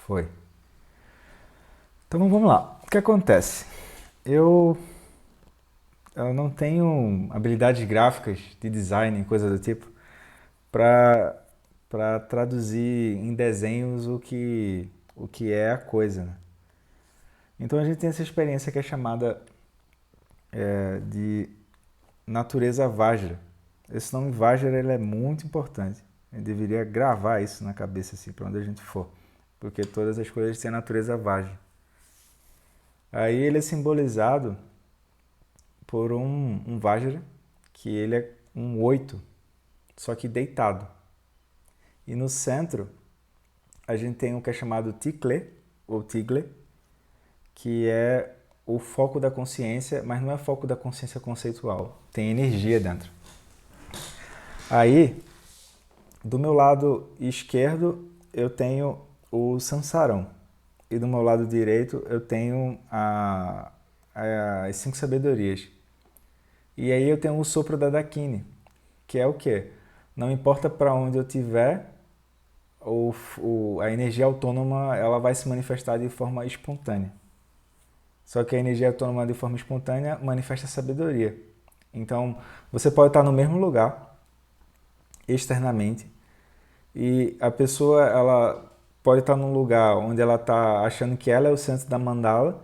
Foi. Então vamos lá. O que acontece? Eu, eu não tenho habilidades gráficas de design, coisa do tipo, para traduzir em desenhos o que é a coisa, né? Então a gente tem essa experiência que é chamada de natureza Vajra. Esse nome Vajra ele é muito importante. A gente deveria gravar isso na cabeça assim, para onde a gente for, porque todas as coisas têm a natureza Vajra. Aí ele é simbolizado por um Vajra, que ele é um 8, só que deitado. E no centro a gente tem o que é chamado Tikle, ou Tigle, que é o foco da consciência, mas não é foco da consciência conceitual. Tem energia dentro. Aí, do meu lado esquerdo, eu tenho o Sansarão. E do meu lado direito, eu tenho as 5 sabedorias. E aí eu tenho o sopro da Dakini, que é o quê? Não importa para onde eu estiver, a energia autônoma ela vai se manifestar de forma espontânea. Só que a energia autônoma de forma espontânea manifesta a sabedoria. Então, você pode estar no mesmo lugar, externamente, e a pessoa ela pode estar num lugar onde ela está achando que ela é o centro da mandala,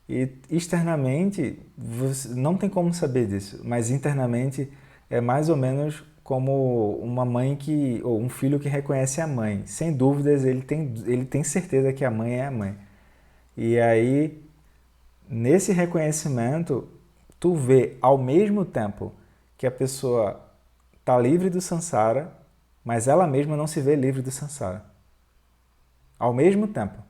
e externamente você não tem como saber disso, mas internamente é mais ou menos como uma mãe ou um filho que reconhece a mãe. Sem dúvidas, ele tem certeza que a mãe é a mãe. E aí, nesse reconhecimento, tu vê ao mesmo tempo que a pessoa está livre do samsara, mas ela mesma não se vê livre do samsara. Ao mesmo tempo.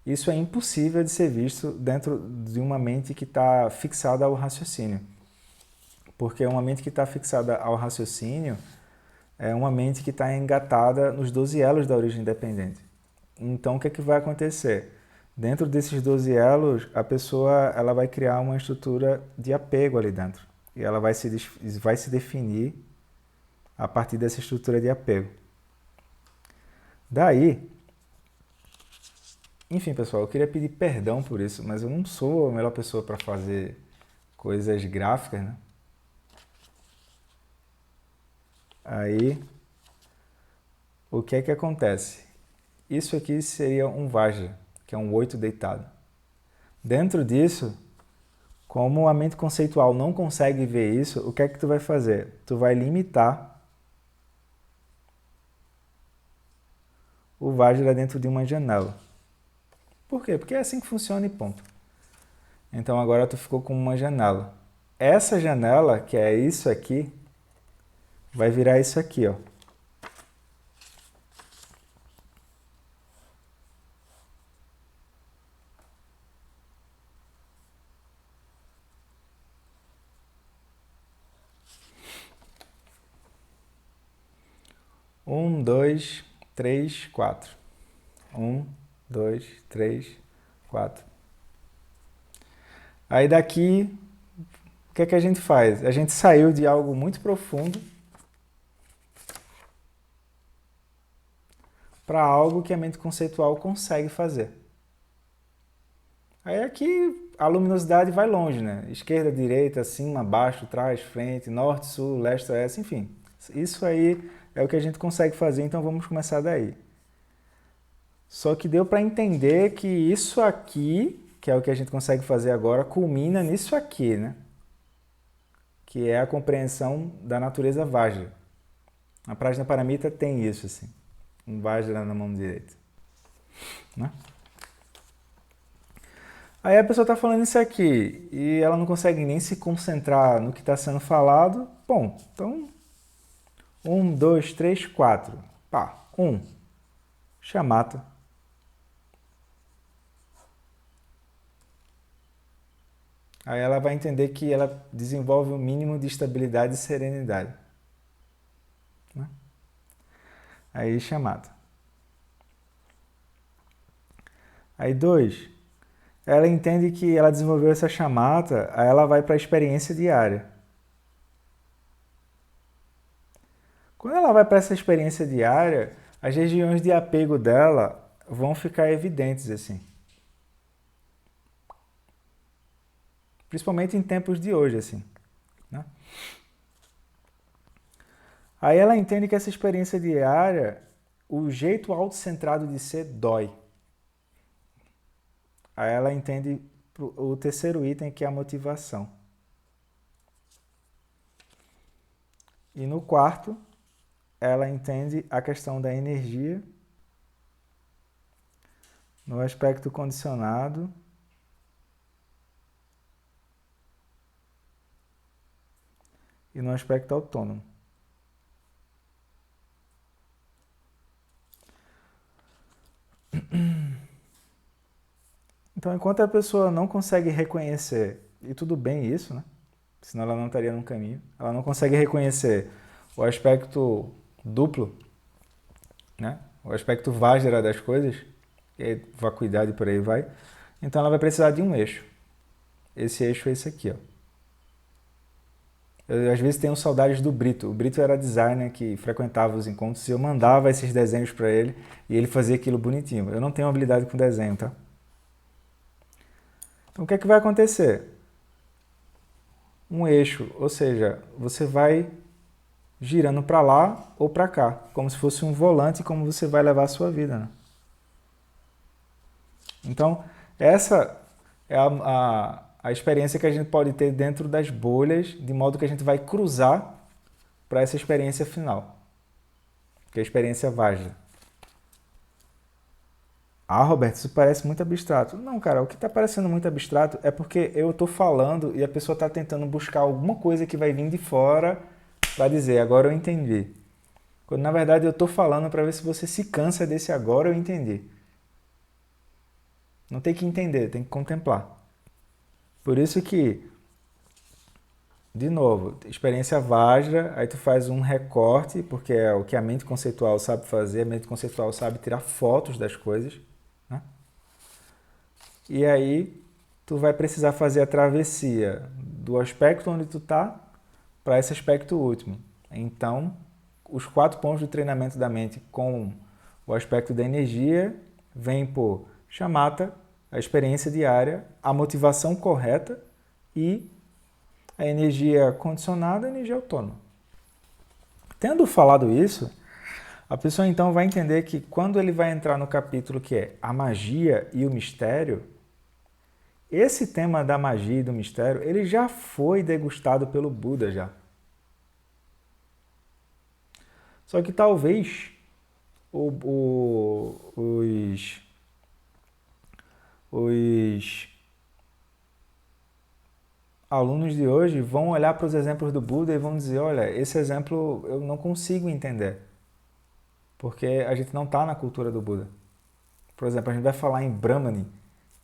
Isso é impossível de ser visto dentro de uma mente que está fixada ao raciocínio. Porque uma mente que está fixada ao raciocínio é uma mente que está engatada nos 12 elos da origem independente. Então, o que é que vai acontecer? Dentro desses 12 elos, a pessoa ela vai criar uma estrutura de apego ali dentro. E ela vai se definir a partir dessa estrutura de apego. Daí, enfim, pessoal, eu queria pedir perdão por isso, mas eu não sou a melhor pessoa para fazer coisas gráficas, né? Aí, o que é que acontece? Isso aqui seria um Vajra, que é um 8 deitado. Dentro disso, como a mente conceitual não consegue ver isso, o que é que tu vai fazer? Tu vai limitar o Vajra dentro de uma janela. Por quê? Porque é assim que funciona e ponto. Então agora tu ficou com uma janela. Essa janela, que é isso aqui, vai virar isso aqui, ó. Um, dois, três, quatro. Um, dois, três, quatro. Aí daqui, o que é que a gente faz? A gente saiu de algo muito profundo para algo que a mente conceitual consegue fazer. Aí aqui a luminosidade vai longe, né? Esquerda, direita, cima, baixo, trás, frente, norte, sul, leste, oeste, enfim. Isso aí é o que a gente consegue fazer, então vamos começar daí. Só que deu para entender que isso aqui, que é o que a gente consegue fazer agora, culmina nisso aqui, né? Que é a compreensão da natureza Vajra. A Prajnaparamita tem isso, assim. Um Vajra na mão direita. Né? Aí a pessoa está falando isso aqui e ela não consegue nem se concentrar no que está sendo falado. Bom, então, 1, 2, 3, 4. Pá, 1. Shamatha. Aí ela vai entender que ela desenvolve um mínimo de estabilidade e serenidade. Né? Aí, Shamatha. Aí, 2. Ela entende que ela desenvolveu essa chamata, aí ela vai para a experiência diária. Quando ela vai para essa experiência diária, as regiões de apego dela, vão ficar evidentes assim. Principalmente em tempos de hoje, assim, né? Aí ela entende que essa experiência diária, o jeito autocentrado de ser dói. Aí ela entende o terceiro item, que é a motivação. E no quarto, ela entende a questão da energia no aspecto condicionado e no aspecto autônomo. Então, enquanto a pessoa não consegue reconhecer, e tudo bem isso, né? Senão ela não estaria no caminho, ela não consegue reconhecer o aspecto duplo, né? O aspecto Vajra das coisas, e vacuidade por aí vai, então ela vai precisar de um eixo. Esse eixo é esse aqui, ó. Eu, às vezes, tenho saudades do Brito. O Brito era designer que frequentava os encontros e eu mandava esses desenhos para ele e ele fazia aquilo bonitinho. Eu não tenho habilidade com desenho, tá? Então, o que é que vai acontecer? Um eixo, ou seja, você vai girando para lá ou para cá, como se fosse um volante, como você vai levar a sua vida, né? Então, essa é a experiência que a gente pode ter dentro das bolhas, de modo que a gente vai cruzar para essa experiência final, que é a experiência Vajra. Ah, Roberto, isso parece muito abstrato. Não, cara, o que está parecendo muito abstrato é porque eu estou falando e a pessoa está tentando buscar alguma coisa que vai vir de fora para dizer, agora eu entendi. Quando na verdade eu estou falando para ver se você se cansa desse agora eu entendi. Não tem que entender, tem que contemplar. Por isso que, de novo, experiência Vajra, aí tu faz um recorte, porque é o que a mente conceitual sabe fazer, a mente conceitual sabe tirar fotos das coisas, né? E aí tu vai precisar fazer a travessia do aspecto onde tu tá para esse aspecto último. Então, os 4 pontos do treinamento da mente com o aspecto da energia vem por chamata, a experiência diária, a motivação correta e a energia condicionada e a energia autônoma. Tendo falado isso, a pessoa então vai entender que quando ele vai entrar no capítulo que é a magia e o mistério, esse tema da magia e do mistério, ele já foi degustado pelo Buda já. Só que talvez os alunos de hoje vão olhar para os exemplos do Buda e vão dizer, olha, esse exemplo eu não consigo entender, porque a gente não está na cultura do Buda. Por exemplo, a gente vai falar em Brahmani,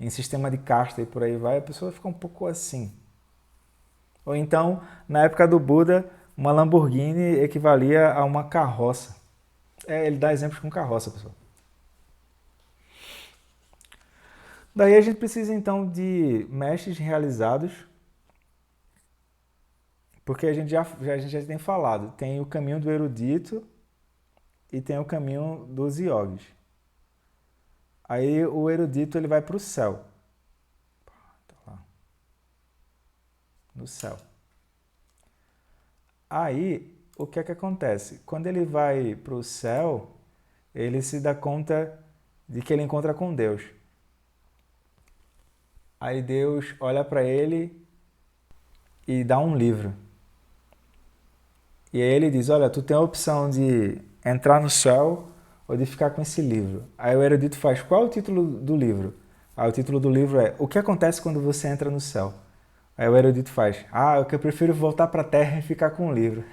em sistema de casta e por aí vai, a pessoa fica um pouco assim. Ou então, na época do Buda, uma Lamborghini equivalia a uma carroça. Ele dá exemplos com carroça, pessoal. Daí a gente precisa então de mestres realizados, porque a gente já tem falado, tem o caminho do erudito e tem o caminho dos yogis. Aí o erudito ele vai para o céu. Tá lá. No céu. Aí, o que é que acontece? Quando ele vai para o céu, ele se dá conta de que ele encontra com Deus. Aí Deus olha para ele e dá um livro. E aí ele diz, olha, tu tem a opção de entrar no céu ou de ficar com esse livro. Aí o erudito faz, qual é o título do livro? Aí o título do livro é, o que acontece quando você entra no céu? Aí o erudito faz, o que eu prefiro voltar para a terra e ficar com o livro.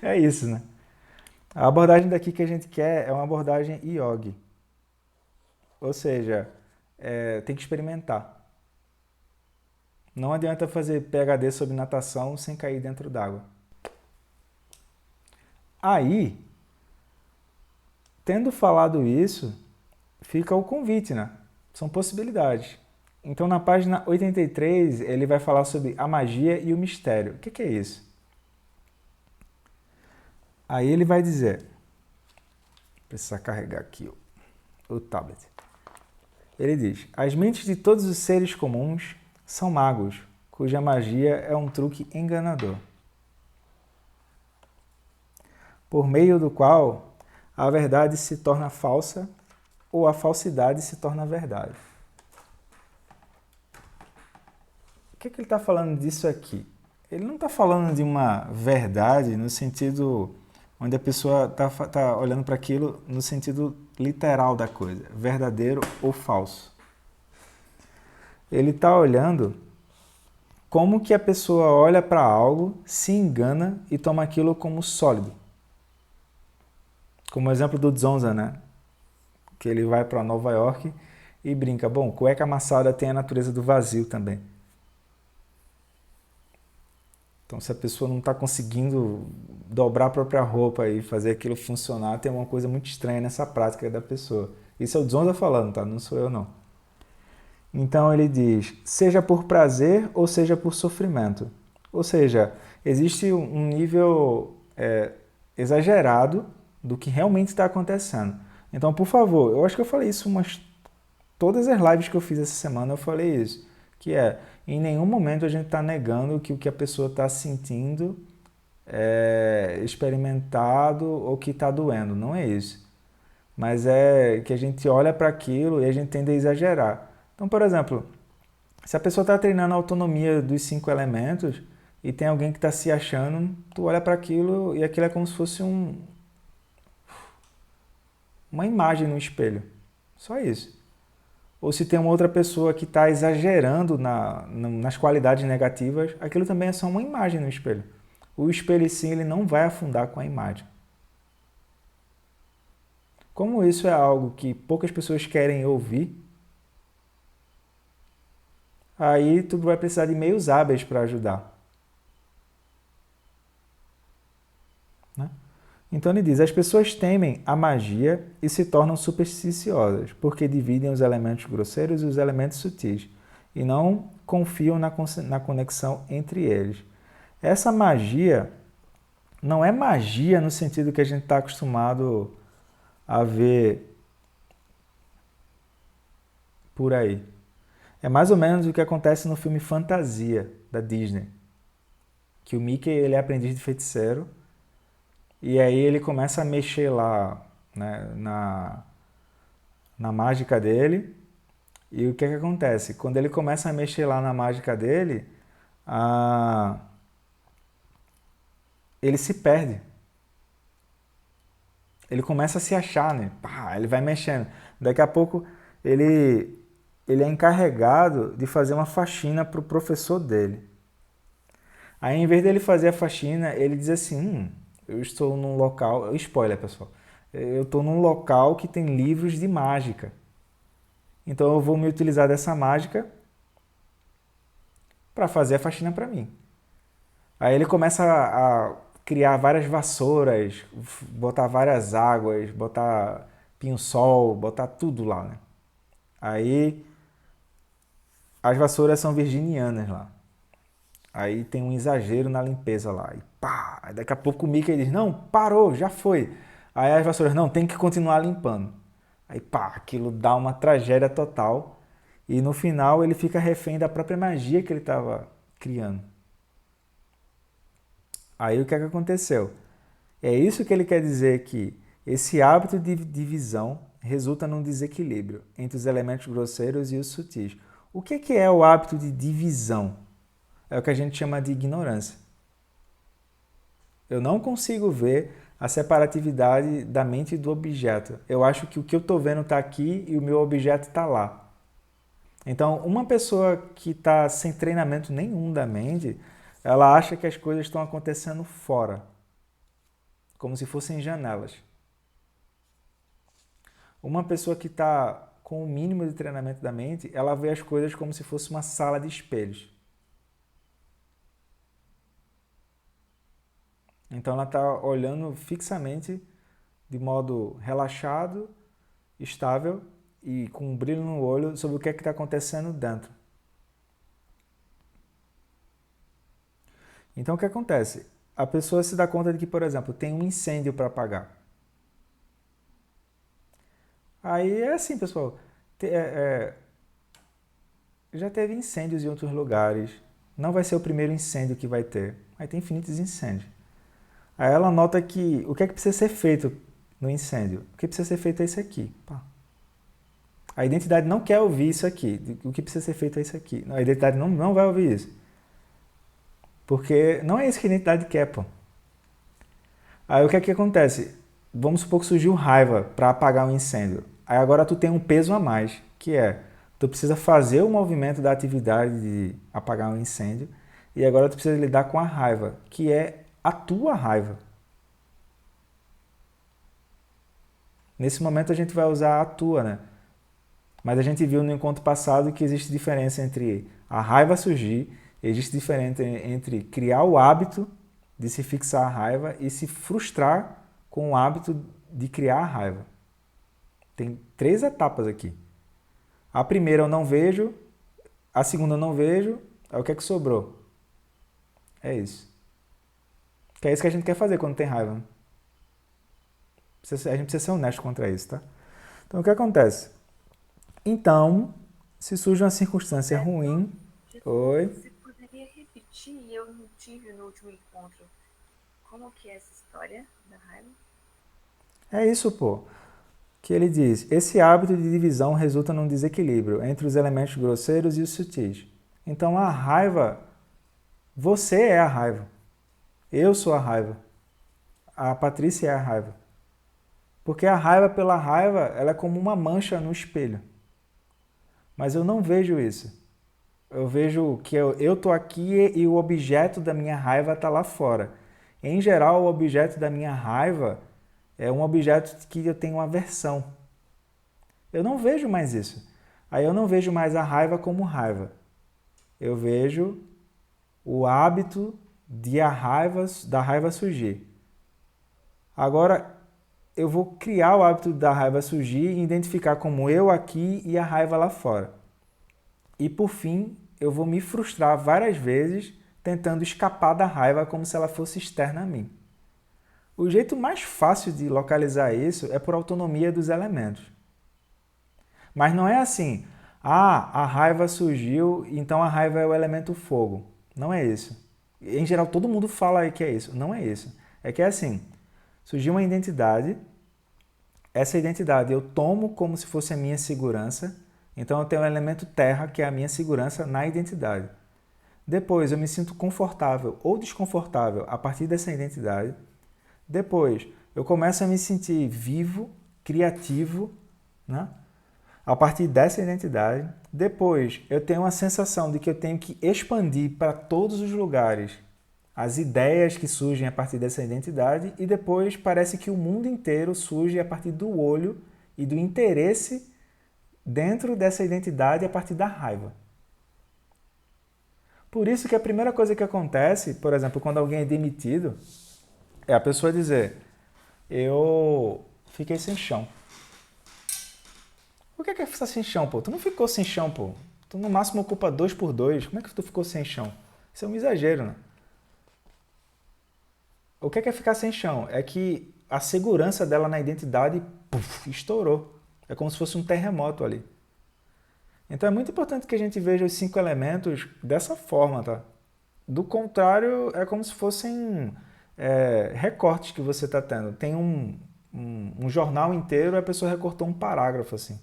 É isso, né? A abordagem daqui que a gente quer é uma abordagem yogi. Ou seja, tem que experimentar. Não adianta fazer PhD sobre natação sem cair dentro d'água. Aí, tendo falado isso, fica o convite, né? São possibilidades. Então, na página 83, ele vai falar sobre a magia e o mistério. O que é isso? Aí ele vai dizer, vou precisar carregar aqui, o tablet. Ele diz: as mentes de todos os seres comuns são magos, cuja magia é um truque enganador, por meio do qual a verdade se torna falsa ou a falsidade se torna verdade. O que ele está falando disso aqui? Ele não está falando de uma verdade no sentido onde a pessoa está olhando para aquilo no sentido literal da coisa, verdadeiro ou falso. Ele está olhando como que a pessoa olha para algo, se engana e toma aquilo como sólido. Como o exemplo do Dzonza, né? Que ele vai para Nova York e brinca. Bom, cueca amassada tem a natureza do vazio também. Então, se a pessoa não está conseguindo dobrar a própria roupa e fazer aquilo funcionar, tem uma coisa muito estranha nessa prática da pessoa. Isso é o Dzonza falando, tá? Não sou eu, não. Então, ele diz, seja por prazer ou seja por sofrimento. Ou seja, existe um nível exagerado do que realmente está acontecendo. Então, por favor, eu acho que eu falei isso todas as lives que eu fiz essa semana eu falei isso, que em nenhum momento a gente está negando que o que a pessoa está sentindo é experimentado ou que está doendo, não é isso. Mas é que a gente olha para aquilo e a gente tende a exagerar. Então, por exemplo, se a pessoa está treinando a autonomia dos 5 elementos e tem alguém que está se achando, tu olha para aquilo e aquilo é como se fosse uma imagem no espelho. Só isso. Ou se tem uma outra pessoa que está exagerando nas qualidades negativas, aquilo também é só uma imagem no espelho. O espelho em si ele não vai afundar com a imagem. Como isso é algo que poucas pessoas querem ouvir, aí tu vai precisar de meios hábeis para ajudar. Né? Então ele diz, as pessoas temem a magia e se tornam supersticiosas, porque dividem os elementos grosseiros e os elementos sutis, e não confiam na conexão entre eles. Essa magia não é magia no sentido que a gente está acostumado a ver por aí. É mais ou menos o que acontece no filme Fantasia, da Disney. Que o Mickey ele é aprendiz de feiticeiro e aí ele começa a mexer lá, né, na mágica dele. E o que acontece? Quando ele começa a mexer lá na mágica dele, ele se perde. Ele começa a se achar, né? Pá, ele vai mexendo. Daqui a pouco ele é encarregado de fazer uma faxina para o professor dele. Aí, em vez dele fazer a faxina, ele diz assim, eu estou num local... Spoiler, pessoal. Eu estou num local que tem livros de mágica. Então, eu vou me utilizar dessa mágica para fazer a faxina para mim. Aí ele começa a criar várias vassouras, botar várias águas, botar pinho-sol, botar tudo lá, né? Aí, as vassouras são virginianas lá. Aí tem um exagero na limpeza lá. E pá! Aí daqui a pouco o Mickey diz, não, parou, já foi. Aí as vassouras, não, tem que continuar limpando. Aí pá, aquilo dá uma tragédia total. E no final ele fica refém da própria magia que ele estava criando. Aí o que é que aconteceu? É isso que ele quer dizer que esse hábito de divisão resulta num desequilíbrio entre os elementos grosseiros e os sutis. O que é o hábito de divisão? É o que a gente chama de ignorância. Eu não consigo ver a separatividade da mente e do objeto. Eu acho que o que eu estou vendo está aqui e o meu objeto está lá. Então, uma pessoa que está sem treinamento nenhum da mente, ela acha que as coisas estão acontecendo fora, como se fossem janelas. Uma pessoa que está com o mínimo de treinamento da mente, ela vê as coisas como se fosse uma sala de espelhos. Então ela está olhando fixamente, de modo relaxado, estável e com um brilho no olho sobre o que é que está acontecendo dentro. Então o que acontece? A pessoa se dá conta de que, por exemplo, tem um incêndio para apagar. Aí é assim, pessoal. Já teve incêndios em outros lugares. Não vai ser o primeiro incêndio que vai ter. Aí tem infinitos incêndios. Aí ela nota que o que é que precisa ser feito no incêndio? O que precisa ser feito é isso aqui. Pá. A identidade não quer ouvir isso aqui. O que precisa ser feito é isso aqui. A identidade não vai ouvir isso. Porque não é isso que a identidade quer, pô. Aí o que é que acontece? Vamos supor que surgiu raiva para apagar um incêndio. Aí agora tu tem um peso a mais, que é, tu precisa fazer o movimento da atividade de apagar um incêndio, e agora tu precisa lidar com a raiva, que é a tua raiva. Nesse momento a gente vai usar a tua, né? Mas a gente viu no encontro passado que existe diferença entre a raiva surgir, existe diferença entre criar o hábito de se fixar a raiva e se frustrar com o hábito de criar a raiva. Tem 3 etapas aqui. A primeira eu não vejo, a segunda eu não vejo, aí o que é que sobrou? É isso. Que é isso que a gente quer fazer quando tem raiva. A gente precisa ser honesto contra isso, tá? Então o que acontece? Então, se surge uma circunstância ruim... Oi? Você poderia repetir? Eu não tive no último encontro. Como que é essa história da raiva? É isso, pô. Que ele diz, esse hábito de divisão resulta num desequilíbrio entre os elementos grosseiros e os sutis. Então a raiva, você é a raiva. Eu sou a raiva. A Patrícia é a raiva. Porque a raiva pela raiva, ela é como uma mancha no espelho. Mas eu não vejo isso. Eu vejo que eu tô aqui e o objeto da minha raiva está lá fora. Em geral, o objeto da minha raiva é um objeto que eu tenho aversão. Eu não vejo mais isso. Aí eu não vejo mais a raiva como raiva. Eu vejo o hábito da raiva surgir. Agora, eu vou criar o hábito da raiva surgir e identificar como eu aqui e a raiva lá fora. E por fim, eu vou me frustrar várias vezes tentando escapar da raiva como se ela fosse externa a mim. O jeito mais fácil de localizar isso é por autonomia dos elementos. Mas não é assim, a raiva surgiu, então a raiva é o elemento fogo. Não é isso. Em geral, todo mundo fala aí que é isso. Não é isso. É que é assim, surgiu uma identidade, essa identidade eu tomo como se fosse a minha segurança, então eu tenho o elemento terra, que é a minha segurança na identidade. Depois eu me sinto confortável ou desconfortável a partir dessa identidade. Depois eu começo a me sentir vivo, criativo, né? A partir dessa identidade. Depois eu tenho uma sensação de que eu tenho que expandir para todos os lugares as ideias que surgem a partir dessa identidade, e depois parece que o mundo inteiro surge a partir do olho e do interesse dentro dessa identidade a partir da raiva. Por isso que a primeira coisa que acontece, por exemplo, quando alguém é demitido, é a pessoa dizer, eu fiquei sem chão. O que é ficar sem chão, pô? Tu não ficou sem chão, pô. Tu no máximo ocupa 2 por 2. Como é que tu ficou sem chão? Isso é um exagero, né? O que é ficar sem chão? É que a segurança dela na identidade estourou. É como se fosse um terremoto ali. Então é muito importante que a gente veja os 5 elementos dessa forma, tá? Do contrário, é como se fossem recortes que você está tendo. Tem um jornal inteiro e a pessoa recortou um parágrafo assim.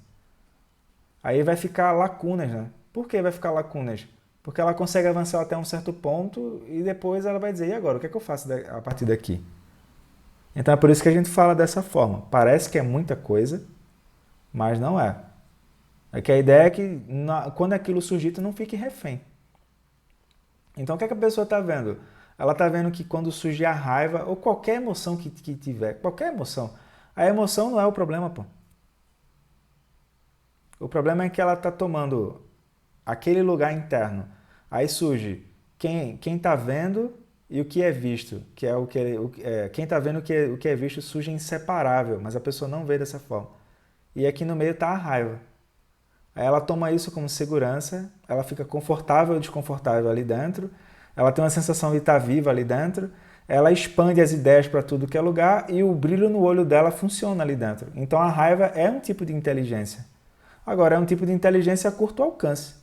Aí vai ficar lacunas, né? Por que vai ficar lacunas? Porque ela consegue avançar até um certo ponto e depois ela vai dizer, e agora, o que é que eu faço a partir daqui? Então é por isso que a gente fala dessa forma. Parece que é muita coisa, mas não é. É que a ideia é que quando aquilo surgir, tu não fique refém. Então o que é que a pessoa está vendo? Ela está vendo que quando surge a raiva, ou qualquer emoção que tiver, qualquer emoção, a emoção não é o problema, pô. O problema é que ela está tomando aquele lugar interno. Aí surge quem está vendo e o que é visto, que é quem está vendo o que é visto surge inseparável, mas a pessoa não vê dessa forma. E aqui no meio está a raiva. Aí ela toma isso como segurança, ela fica confortável ou desconfortável ali dentro, ela tem uma sensação de estar viva ali dentro, ela expande as ideias para tudo que é lugar e o brilho no olho dela funciona ali dentro. Então a raiva é um tipo de inteligência. Agora, é um tipo de inteligência a curto alcance.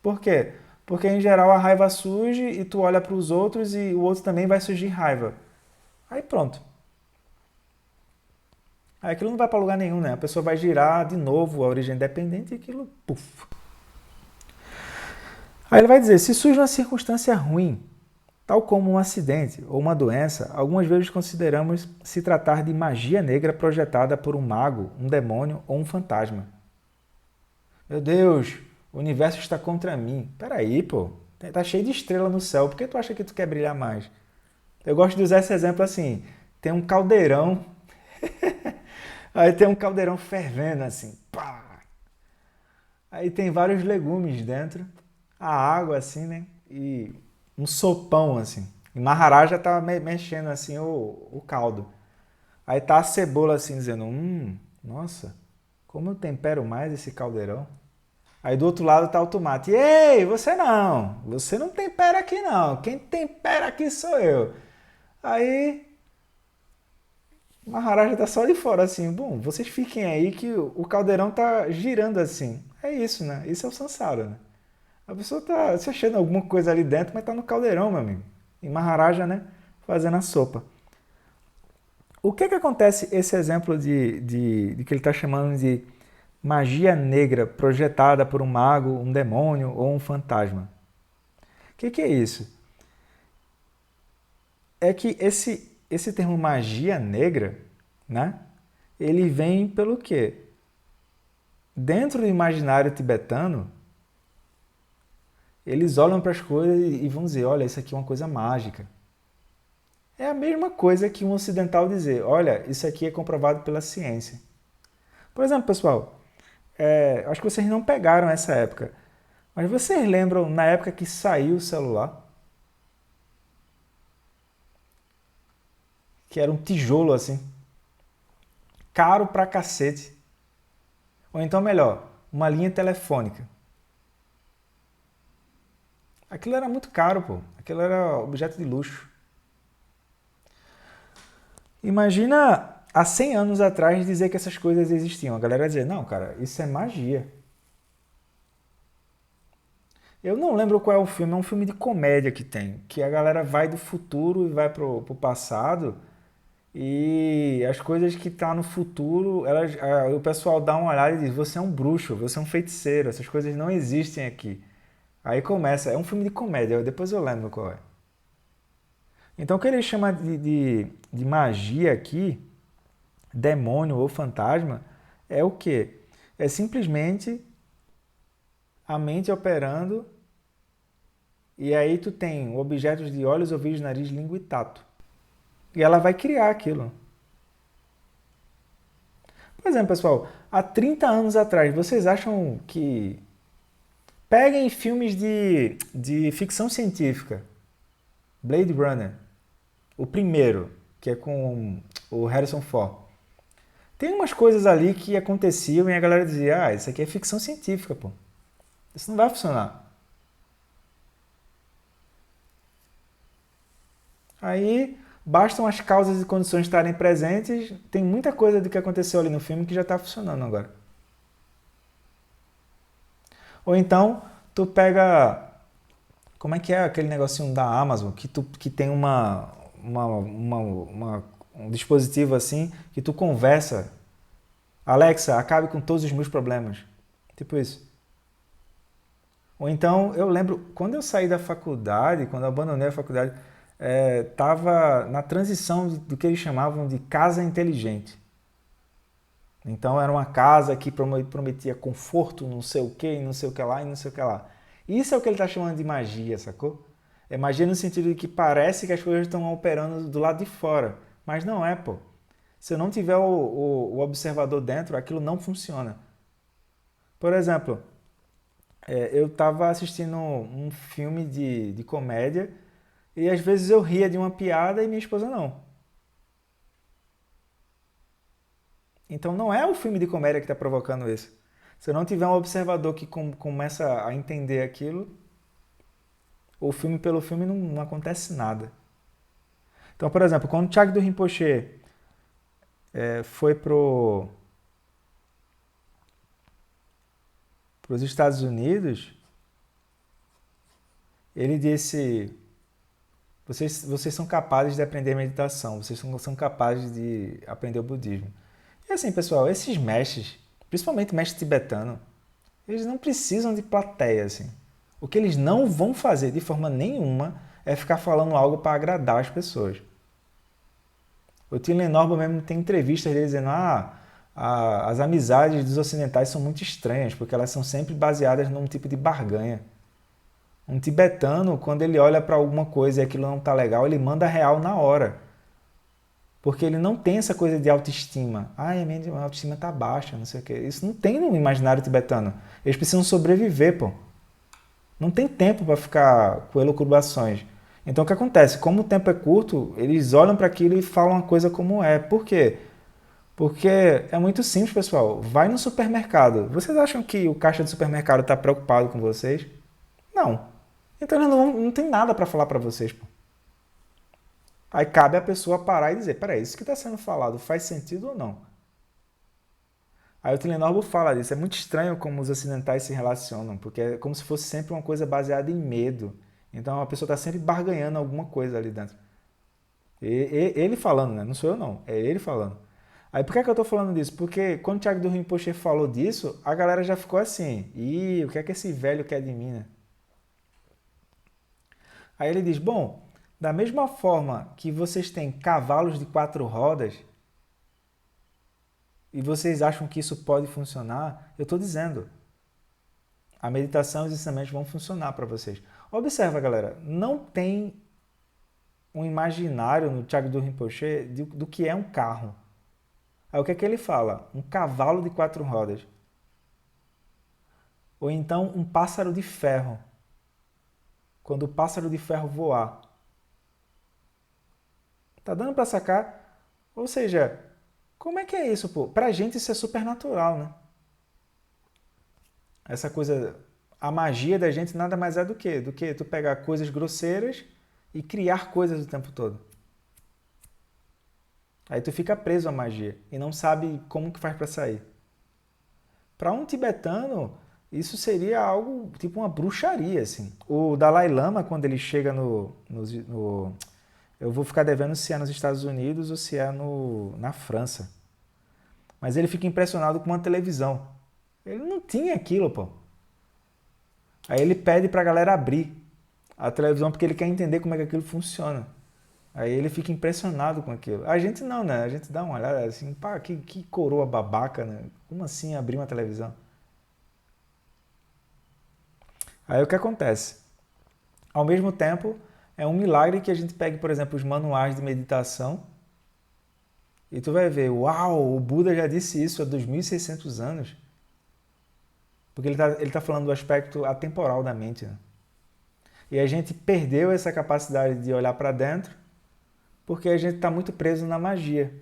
Por quê? Porque em geral a raiva surge e tu olha para os outros e o outro também vai surgir raiva. Aí pronto. Aí aquilo não vai para lugar nenhum, né? A pessoa vai girar de novo a origem dependente e aquilo, puf. Aí ele vai dizer, se surge uma circunstância ruim, tal como um acidente ou uma doença, algumas vezes consideramos se tratar de magia negra projetada por um mago, um demônio ou um fantasma. Meu Deus, o universo está contra mim. Peraí, pô. Tá cheio de estrela no céu. Por que tu acha que tu quer brilhar mais? Eu gosto de usar esse exemplo assim. Tem um caldeirão. Aí tem um caldeirão fervendo assim. Pá! Aí tem vários legumes dentro. A água assim, né? E um sopão assim. E Maharaja tá mexendo assim o caldo. Aí tá a cebola assim dizendo, nossa, como eu tempero mais esse caldeirão. Aí do outro lado tá o tomate. Ei, você não tempera aqui não. Quem tempera aqui sou eu. Aí o Maharaja tá só de fora assim. Bom, vocês fiquem aí que o caldeirão tá girando assim. É isso, né? Isso é o Sansara, né? A pessoa tá se achando alguma coisa ali dentro, mas tá no caldeirão, meu amigo. E Maharaja, né? Fazendo a sopa. O que acontece esse exemplo de que ele está chamando de magia negra projetada por um mago, um demônio ou um fantasma? O que é isso? É que esse termo magia negra, né? Ele vem pelo quê? Dentro do imaginário tibetano, eles olham para as coisas e vão dizer, olha, isso aqui é uma coisa mágica. É a mesma coisa que um ocidental dizer, olha, isso aqui é comprovado pela ciência. Por exemplo, pessoal, acho que vocês não pegaram essa época, mas vocês lembram na época que saiu o celular? Que era um tijolo assim, caro pra cacete. Ou então melhor, uma linha telefônica. Aquilo era muito caro, pô. Aquilo era objeto de luxo. Imagina há 100 anos atrás dizer que essas coisas existiam. A galera ia dizer, não, cara, isso é magia. Eu não lembro qual é o filme, é um filme de comédia que tem, que a galera vai do futuro e vai pro passado e as coisas que tá no futuro, o pessoal dá uma olhada e diz, você é um bruxo, você é um feiticeiro, essas coisas não existem aqui. Aí começa, é um filme de comédia, depois eu lembro qual é. Então o que ele chama de magia aqui, demônio ou fantasma, é o quê? É simplesmente a mente operando e aí tu tem objetos de olhos, ouvidos, nariz, língua e tato. E ela vai criar aquilo. Por exemplo, pessoal, há 30 anos atrás, vocês acham que... Peguem filmes de ficção científica. Blade Runner. O primeiro, que é com o Harrison Ford. Tem umas coisas ali que aconteciam e a galera dizia, isso aqui é ficção científica, pô. Isso não vai funcionar. Aí, bastam as causas e condições estarem presentes, tem muita coisa do que aconteceu ali no filme que já está funcionando agora. Ou então, tu pega... Como é que é aquele negocinho da Amazon, que tem um dispositivo assim, que tu conversa. Alexa, acabe com todos os meus problemas. Tipo isso. Ou então, eu lembro, quando eu saí da faculdade, quando eu abandonei a faculdade, estava na transição do que eles chamavam de casa inteligente. Então, era uma casa que prometia conforto, não sei o que, não sei o que lá e não sei o que lá. Isso é o que ele está chamando de magia, sacou? É magia no sentido de que parece que as coisas estão operando do lado de fora. Mas não é, pô. Se eu não tiver o observador dentro, aquilo não funciona. Por exemplo, eu estava assistindo um filme de comédia e às vezes eu ria de uma piada e minha esposa não. Então não é o filme de comédia que está provocando isso. Se eu não tiver um observador que começa a entender aquilo, ou filme pelo filme não acontece nada. Então, por exemplo, quando o Chagdu Rinpoche foi para os Estados Unidos, ele disse: vocês são capazes de aprender meditação, vocês são capazes de aprender o budismo. E assim, pessoal, esses mestres, principalmente mestre tibetano, eles não precisam de plateia, assim. O que eles não vão fazer de forma nenhuma é ficar falando algo para agradar as pessoas. O Tilen Norbo mesmo tem entrevistas dele dizendo: as amizades dos ocidentais são muito estranhas, porque elas são sempre baseadas num tipo de barganha. Um tibetano, quando ele olha para alguma coisa e aquilo não está legal, ele manda real na hora. Porque ele não tem essa coisa de autoestima. A minha autoestima está baixa, não sei o quê. Isso não tem no imaginário tibetano. Eles precisam sobreviver, pô. Não tem tempo para ficar com elucubrações. Então o que acontece? Como o tempo é curto, eles olham para aquilo e falam uma coisa como é. Por quê? Porque é muito simples, pessoal. Vai no supermercado. Vocês acham que o caixa do supermercado está preocupado com vocês? Não. Então ele não tem nada para falar para vocês, pô. Aí cabe a pessoa parar e dizer: peraí, isso que está sendo falado faz sentido ou não? Aí o Tilen Norbo fala disso. É muito estranho como os ocidentais se relacionam, porque é como se fosse sempre uma coisa baseada em medo. Então a pessoa está sempre barganhando alguma coisa ali dentro. Ele falando, né? Não sou eu não, é ele falando. Aí por que eu estou falando disso? Porque quando o Chagdu Rinpoche falou disso, a galera já ficou assim: ih, o que é que esse velho quer de mim, né? Aí ele diz: bom, da mesma forma que vocês têm cavalos de 4 rodas e vocês acham que isso pode funcionar, eu estou dizendo, a meditação e os ensinamentos vão funcionar para vocês. Observa, galera, não tem um imaginário no Chagdu Rinpoche do que é um carro. Aí o que é que ele fala? Um cavalo de 4 rodas. Ou então um pássaro de ferro. Quando o pássaro de ferro voar. Tá dando para sacar? Ou seja, como é que é isso, pô? Pra gente isso é super natural, né? Essa coisa, a magia da gente nada mais é do que tu pegar coisas grosseiras e criar coisas o tempo todo. Aí tu fica preso à magia e não sabe como que faz para sair. Para um tibetano, isso seria algo tipo uma bruxaria, assim. O Dalai Lama, quando ele chega eu vou ficar devendo se é nos Estados Unidos ou se é na França. Mas ele fica impressionado com uma televisão. Ele não tinha aquilo, pô. Aí ele pede pra galera abrir a televisão porque ele quer entender como é que aquilo funciona. Aí ele fica impressionado com aquilo. A gente não, né? A gente dá uma olhada assim: pá, que coroa babaca, né? Como assim abrir uma televisão? Aí o que acontece? Ao mesmo tempo, é um milagre que a gente pegue, por exemplo, os manuais de meditação e tu vai ver: uau, o Buda já disse isso há 2.600 anos. Porque ele tá falando do aspecto atemporal da mente, né? E a gente perdeu essa capacidade de olhar para dentro porque a gente está muito preso na magia,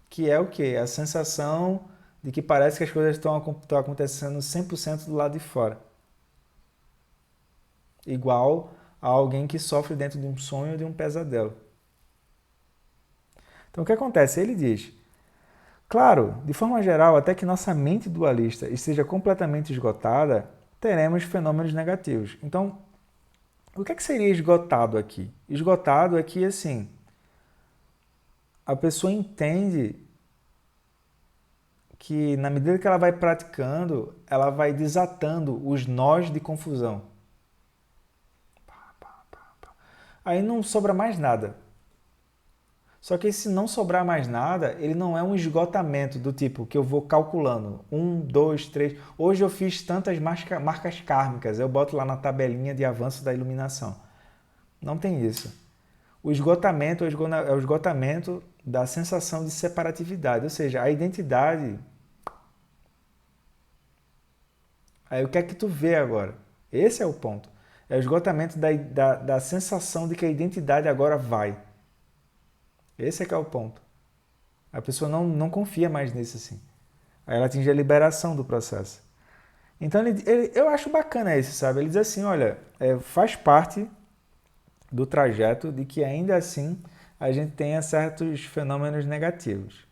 que é o quê? A sensação de que parece que as coisas estão acontecendo 100% do lado de fora. Igual a alguém que sofre dentro de um sonho ou de um pesadelo. Então o que acontece? Ele diz: claro, de forma geral, até que nossa mente dualista esteja completamente esgotada, teremos fenômenos negativos. Então, o que é que seria esgotado aqui? Esgotado é que, assim, a pessoa entende que, na medida que ela vai praticando, ela vai desatando os nós de confusão. Aí não sobra mais nada. Só que se não sobrar mais nada, ele não é um esgotamento do tipo que eu vou calculando. 1, 2, 3. Hoje eu fiz tantas marcas kármicas, eu boto lá na tabelinha de avanço da iluminação. Não tem isso. O esgotamento é o esgotamento da sensação de separatividade, ou seja, a identidade. Aí o que é que tu vê agora? Esse é o ponto. É o esgotamento da sensação de que a identidade agora vai. Esse é que é o ponto. A pessoa não confia mais nisso assim. Aí ela atinge a liberação do processo. Então eu acho bacana isso, sabe? Ele diz assim: olha, faz parte do trajeto de que ainda assim a gente tenha certos fenômenos negativos.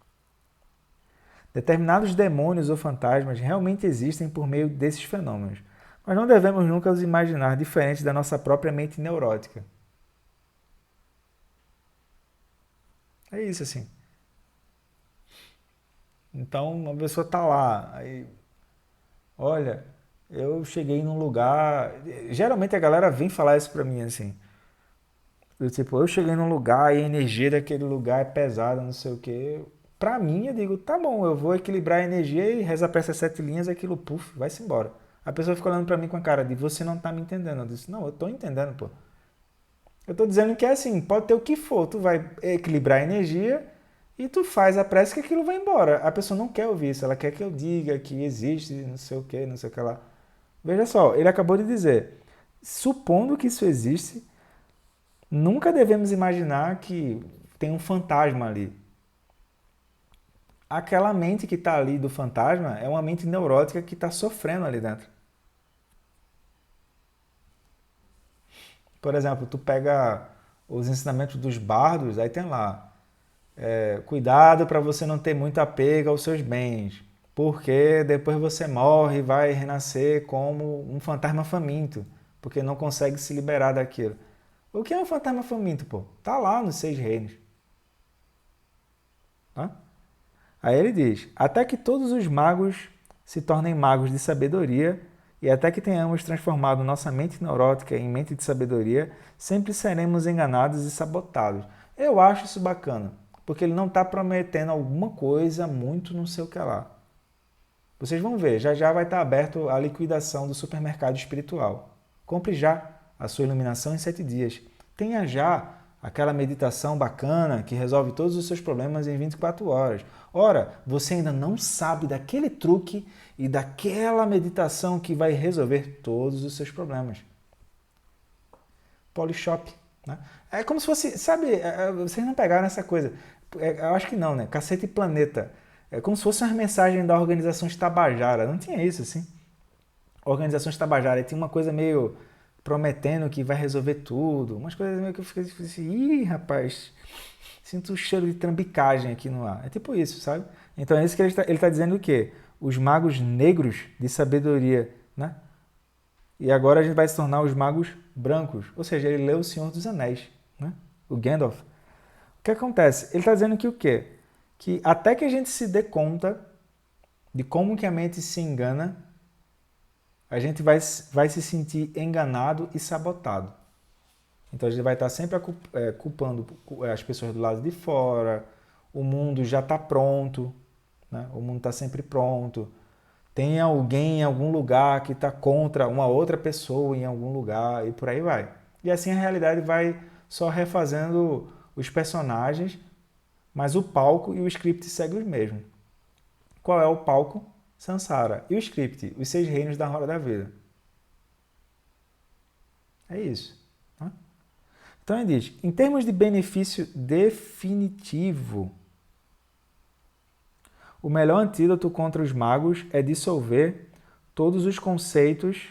Determinados demônios ou fantasmas realmente existem por meio desses fenômenos, mas não devemos nunca os imaginar diferentes da nossa própria mente neurótica. É isso, assim. Então, uma pessoa tá lá, aí, olha, eu cheguei num lugar... Geralmente a galera vem falar isso pra mim, assim. Do tipo, eu cheguei num lugar e a energia daquele lugar é pesada, não sei o quê. Pra mim, eu digo, tá bom, eu vou equilibrar a energia e rezar pra essas 7 linhas, aquilo, puf, vai-se embora. A pessoa fica olhando pra mim com a cara de, você não tá me entendendo. Eu disse, não, eu tô entendendo, pô. Eu tô dizendo que é assim, pode ter o que for, tu vai equilibrar a energia e tu faz a prece que aquilo vai embora. A pessoa não quer ouvir isso, ela quer que eu diga que existe, não sei o que, não sei o que lá. Veja só, ele acabou de dizer, supondo que isso existe, nunca devemos imaginar que tem um fantasma ali. Aquela mente que está ali do fantasma é uma mente neurótica que está sofrendo ali dentro. Por exemplo, tu pega os ensinamentos dos bardos, aí tem lá, cuidado para você não ter muito apego aos seus bens, porque depois você morre e vai renascer como um fantasma faminto, porque não consegue se liberar daquilo. O que é um fantasma faminto, pô? Tá lá nos 6 reinos. Tá? Aí ele diz, até que todos os magos se tornem magos de sabedoria e até que tenhamos transformado nossa mente neurótica em mente de sabedoria, sempre seremos enganados e sabotados. Eu acho isso bacana, porque ele não está prometendo alguma coisa muito não sei o que lá. Vocês vão ver, já já vai estar aberto a liquidação do supermercado espiritual. Compre já a sua iluminação em 7 dias. Tenha já aquela meditação bacana que resolve todos os seus problemas em 24 horas. Ora, você ainda não sabe daquele truque e daquela meditação que vai resolver todos os seus problemas. Polishop. Né? É como se fosse, sabe, vocês não pegaram essa coisa. Eu acho que não, né? Cacete Planeta. É como se fosse uma mensagem da Organização Tabajara. Não tinha isso, assim. A Organização Tabajara tinha uma coisa meio prometendo que vai resolver tudo. Umas coisas meio que eu fiquei assim, ih, rapaz, sinto o cheiro de trambicagem aqui no ar. É tipo isso, sabe? Então é isso que ele tá dizendo o quê? Os magos negros de sabedoria, né? E agora a gente vai se tornar os magos brancos. Ou seja, ele leu O Senhor dos Anéis, né? O Gandalf. O que acontece? Ele está dizendo que o quê? Que até que a gente se dê conta de como que a mente se engana, a gente vai se sentir enganado e sabotado. Então a gente vai estar sempre culpando as pessoas do lado de fora, o mundo já está pronto, né? O mundo está sempre pronto. Tem alguém em algum lugar que está contra uma outra pessoa em algum lugar e por aí vai. E assim a realidade vai só refazendo os personagens, mas o palco e o script seguem os mesmos. Qual é o palco? Sansara. E o script? Os 6 reinos da roda da vida. É isso. Tá? Então ele diz, em termos de benefício definitivo, o melhor antídoto contra os magos é dissolver todos os conceitos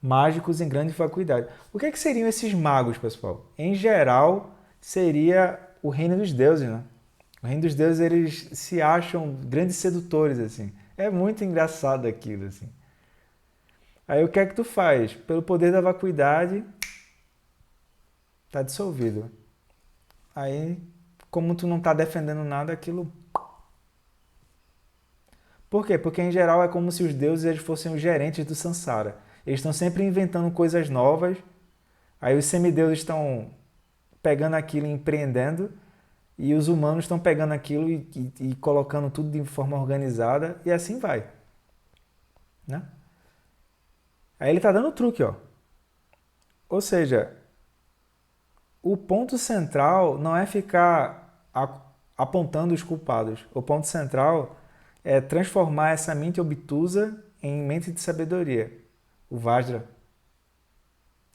mágicos em grande vacuidade. O que seriam esses magos, pessoal? Em geral, seria o reino dos deuses, né? O reino dos deuses, eles se acham grandes sedutores, assim. É muito engraçado aquilo, assim. Aí o que é que tu faz? Pelo poder da vacuidade, tá dissolvido. Aí, como tu não tá defendendo nada, aquilo... Por quê? Porque, em geral, é como se os deuses eles fossem os gerentes do Sansara. Eles estão sempre inventando coisas novas, aí os semideuses estão pegando aquilo e empreendendo, e os humanos estão pegando aquilo e colocando tudo de forma organizada, e assim vai. Né? Aí ele está dando o truque, ó. Ou seja, o ponto central não é ficar apontando os culpados. O ponto central é transformar essa mente obtusa em mente de sabedoria. O Vajra.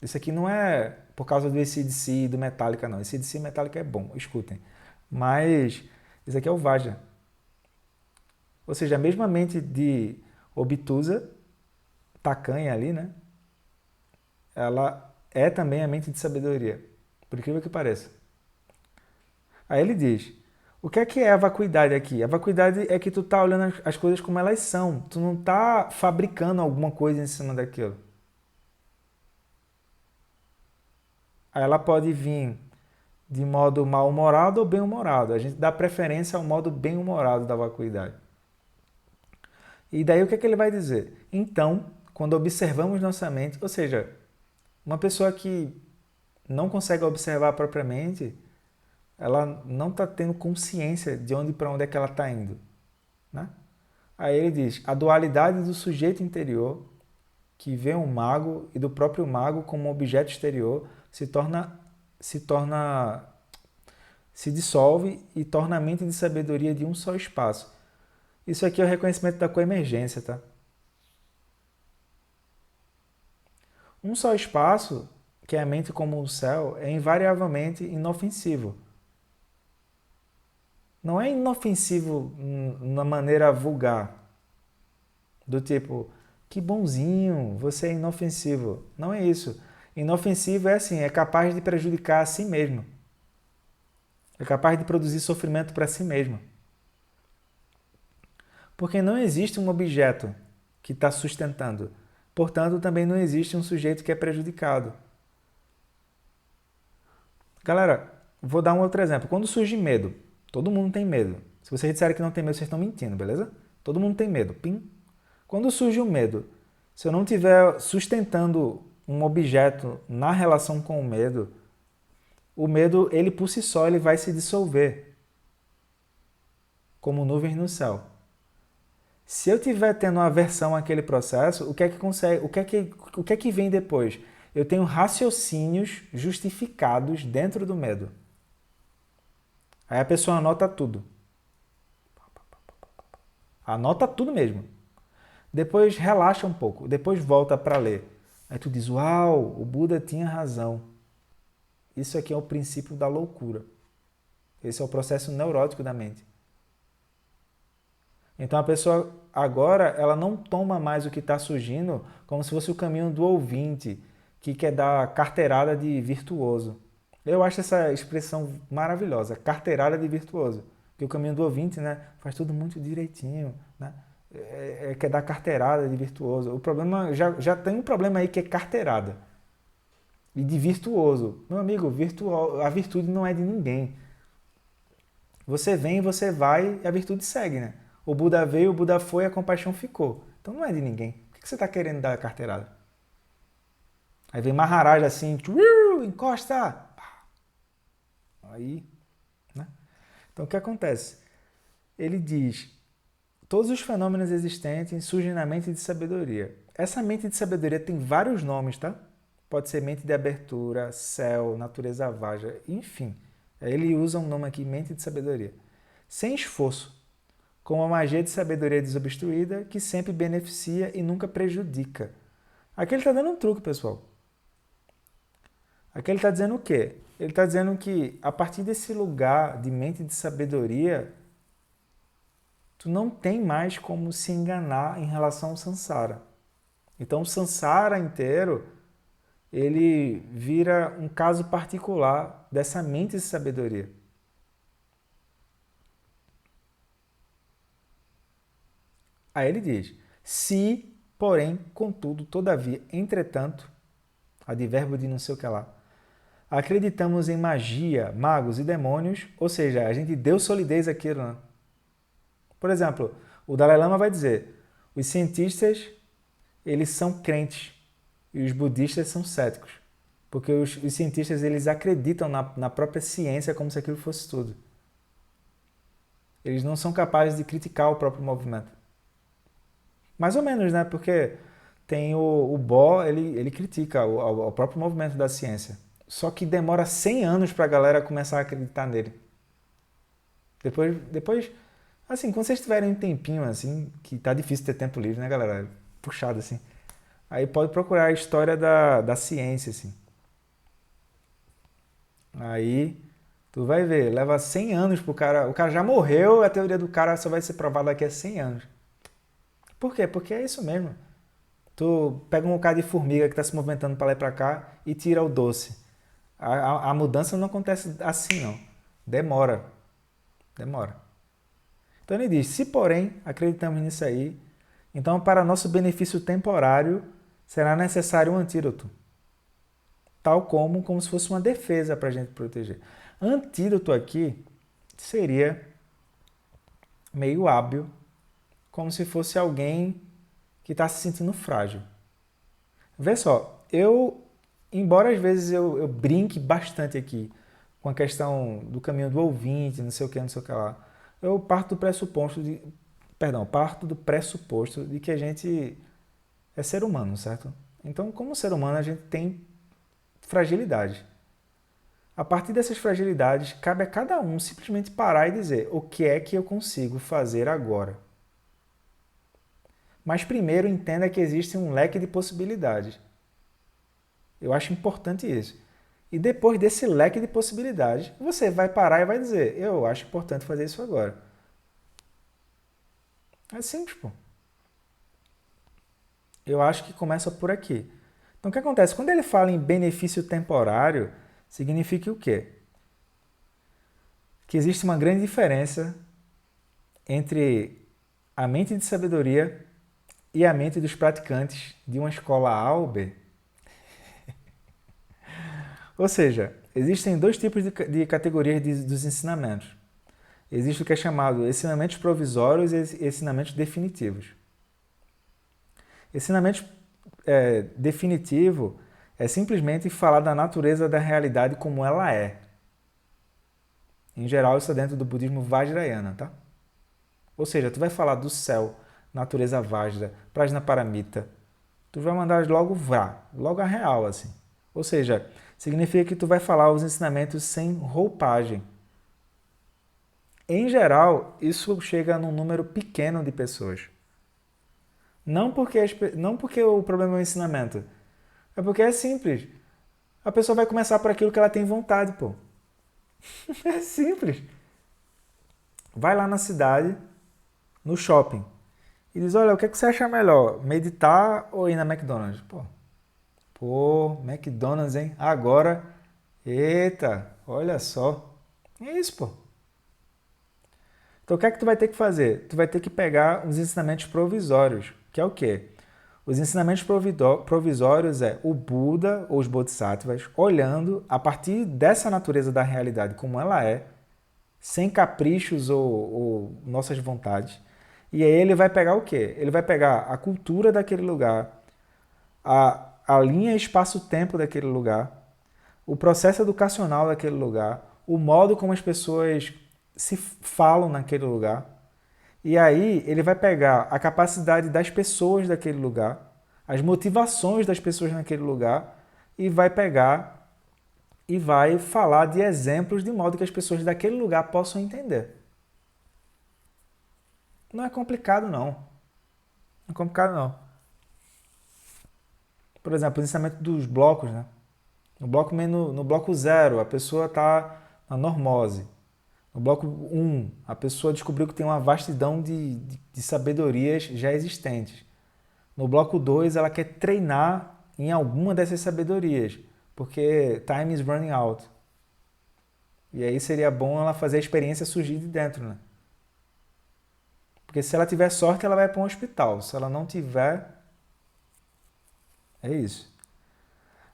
Isso aqui não é por causa do AC/DC e do Metallica, não. AC/DC e Metallica é bom, escutem. Mas isso aqui é o Vajra. Ou seja, a mesma mente de obtusa, tacanha ali, né? Ela é também a mente de sabedoria, por incrível que pareça. Aí ele diz, o que é a vacuidade aqui? A vacuidade é que tu tá olhando as coisas como elas são, tu não tá fabricando alguma coisa em cima daquilo. Aí ela pode vir de modo mal-humorado ou bem-humorado. A gente dá preferência ao modo bem-humorado da vacuidade. E daí o que ele vai dizer? Então, quando observamos nossa mente, ou seja, uma pessoa que não consegue observar propriamente, ela não está tendo consciência de onde para onde é que ela está indo. Né? Aí ele diz, a dualidade do sujeito interior, que vê um mago, e do próprio mago como um objeto exterior, se dissolve e torna a mente de sabedoria de um só espaço. Isso aqui é o reconhecimento da coemergência, tá? Um só espaço, que é a mente como o céu, é invariavelmente inofensivo. Não é inofensivo na maneira vulgar, do tipo, que bonzinho, você é inofensivo. Não é isso. Inofensivo é assim, é capaz de prejudicar a si mesmo. É capaz de produzir sofrimento para si mesmo. Porque não existe um objeto que está sustentando. Portanto, também não existe um sujeito que é prejudicado. Galera, vou dar um outro exemplo. Quando surge medo, todo mundo tem medo. Se vocês disserem que não tem medo, vocês estão mentindo, beleza? Todo mundo tem medo. Pim. Quando surge o medo, se eu não estiver sustentando um objeto na relação com o medo, ele por si só, ele vai se dissolver como nuvens no céu. Se eu estiver tendo aversão àquele processo, o que é que vem depois? Eu tenho raciocínios justificados dentro do medo. Aí a pessoa anota tudo. Anota tudo mesmo. Depois relaxa um pouco, depois volta para ler. Aí tu diz, uau, o Buda tinha razão. Isso aqui é o princípio da loucura. Esse é o processo neurótico da mente. Então a pessoa agora, ela não toma mais o que está surgindo como se fosse o caminho do ouvinte, que quer dar carteirada de virtuoso. Eu acho essa expressão maravilhosa, carteirada de virtuoso. Porque o caminho do ouvinte, né, faz tudo muito direitinho, né? Quer dar carteirada de virtuoso. O problema, já tem um problema aí que é carteirada. E de virtuoso. Meu amigo, a virtude não é de ninguém. Você vem, você vai e a virtude segue, né? O Buda veio, o Buda foi, a compaixão ficou. Então não é de ninguém. Por que você está querendo dar a carteirada? Aí vem Maharaj assim, encosta! Aí, né? Então o que acontece? Ele diz, todos os fenômenos existentes surgem na mente de sabedoria. Essa mente de sabedoria tem vários nomes, tá? Pode ser mente de abertura, céu, natureza vaga, enfim. Ele usa um nome aqui, mente de sabedoria. Sem esforço, com uma magia de sabedoria desobstruída que sempre beneficia e nunca prejudica. Aqui ele está dando um truque, pessoal. Aqui ele está dizendo o quê? Ele está dizendo que a partir desse lugar de mente de sabedoria, tu não tem mais como se enganar em relação ao samsara. Então o samsara inteiro, ele vira um caso particular dessa mente de sabedoria. Aí ele diz, se, porém, contudo, todavia, entretanto, advérbio de não sei o que lá, acreditamos em magia, magos e demônios, ou seja, a gente deu solidez àquilo, né? Por exemplo, o Dalai Lama vai dizer, os cientistas, eles são crentes e os budistas são céticos. Porque os cientistas, eles acreditam na própria ciência como se aquilo fosse tudo. Eles não são capazes de criticar o próprio movimento. Mais ou menos, né? Porque tem o Bo, ele critica o próprio movimento da ciência. Só que demora 100 anos para a galera começar a acreditar nele. Depois, assim, quando vocês tiverem um tempinho, assim, que tá difícil ter tempo livre, né, galera? Puxado, assim. Aí pode procurar a história da ciência, assim. Aí tu vai ver, leva 100 anos pro cara. O cara já morreu, a teoria do cara só vai ser provada daqui a 100 anos. Por quê? Porque é isso mesmo. Tu pega um bocado de formiga que está se movimentando para lá e para cá e tira o doce. A mudança não acontece assim, não. Demora. Demora. Então ele diz, se porém acreditamos nisso aí, então para nosso benefício temporário será necessário um antídoto. Tal como se fosse uma defesa para a gente proteger. Antídoto aqui seria meio hábil, como se fosse alguém que está se sentindo frágil. Vê só, embora às vezes eu brinque bastante aqui com a questão do caminho do ouvinte, não sei o que, não sei o que lá, eu parto do pressuposto de que a gente é ser humano, certo? Então, como ser humano, a gente tem fragilidade. A partir dessas fragilidades, cabe a cada um simplesmente parar e dizer o que é que eu consigo fazer agora. Mas primeiro entenda que existe um leque de possibilidades. Eu acho importante isso. E depois desse leque de possibilidades, você vai parar e vai dizer, eu acho importante fazer isso agora. É simples, pô. Eu acho que começa por aqui. Então o que acontece? Quando ele fala em benefício temporário, significa o quê? Que existe uma grande diferença entre a mente de sabedoria e a mente dos praticantes de uma escola A ou B. Ou seja, existem dois tipos de categorias dos ensinamentos. Existe o que é chamado ensinamentos provisórios e ensinamentos definitivos. Ensinamento definitivo é simplesmente falar da natureza da realidade como ela é. Em geral, isso é dentro do budismo Vajrayana, tá? Ou seja, tu vai falar do céu, natureza Vajra, Prajnaparamita. Tu vai mandar logo a real, assim. Ou seja, significa que tu vai falar os ensinamentos sem roupagem. Em geral, isso chega num número pequeno de pessoas. Não porque o problema é o ensinamento. É porque é simples. A pessoa vai começar por aquilo que ela tem vontade, pô. É simples. Vai lá na cidade, no shopping, e diz, olha, o que é que você acha melhor? Meditar ou ir na McDonald's? Pô, McDonald's, hein? Agora, eita, olha só. É isso, pô. Então o que é que tu vai ter que fazer? Tu vai ter que pegar os ensinamentos provisórios, que é o quê? Os ensinamentos provisórios é o Buda ou os Bodhisattvas olhando a partir dessa natureza da realidade como ela é, sem caprichos ou nossas vontades. E aí ele vai pegar o quê? Ele vai pegar a cultura daquele lugar, a linha espaço-tempo daquele lugar, o processo educacional daquele lugar, o modo como as pessoas se falam naquele lugar. E aí ele vai pegar a capacidade das pessoas daquele lugar, as motivações das pessoas naquele lugar e vai pegar e vai falar de exemplos de modo que as pessoas daquele lugar possam entender. Não é complicado, não. Não é complicado, não. Por exemplo, o ensinamento dos blocos, né? No bloco 0, a pessoa está na normose. No bloco 1, a pessoa descobriu que tem uma vastidão de sabedorias já existentes. No bloco 2, ela quer treinar em alguma dessas sabedorias, porque time is running out. E aí seria bom ela fazer a experiência surgir de dentro, né? Porque se ela tiver sorte, ela vai para um hospital. Se ela não tiver, é isso.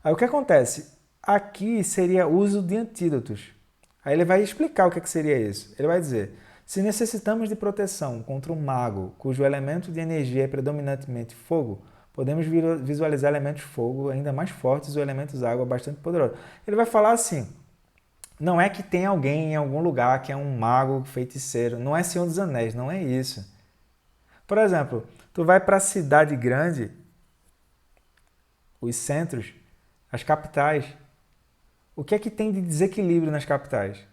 Aí o que acontece? Aqui seria uso de antídotos. Aí ele vai explicar o que seria isso. Ele vai dizer, se necessitamos de proteção contra um mago cujo elemento de energia é predominantemente fogo, podemos visualizar elementos fogo ainda mais fortes ou elementos água bastante poderosos. Ele vai falar assim, não é que tem alguém em algum lugar que é um mago feiticeiro, não é Senhor dos Anéis, não é isso. Por exemplo, tu vai para a cidade grande, os centros, as capitais, o que é que tem de desequilíbrio nas capitais?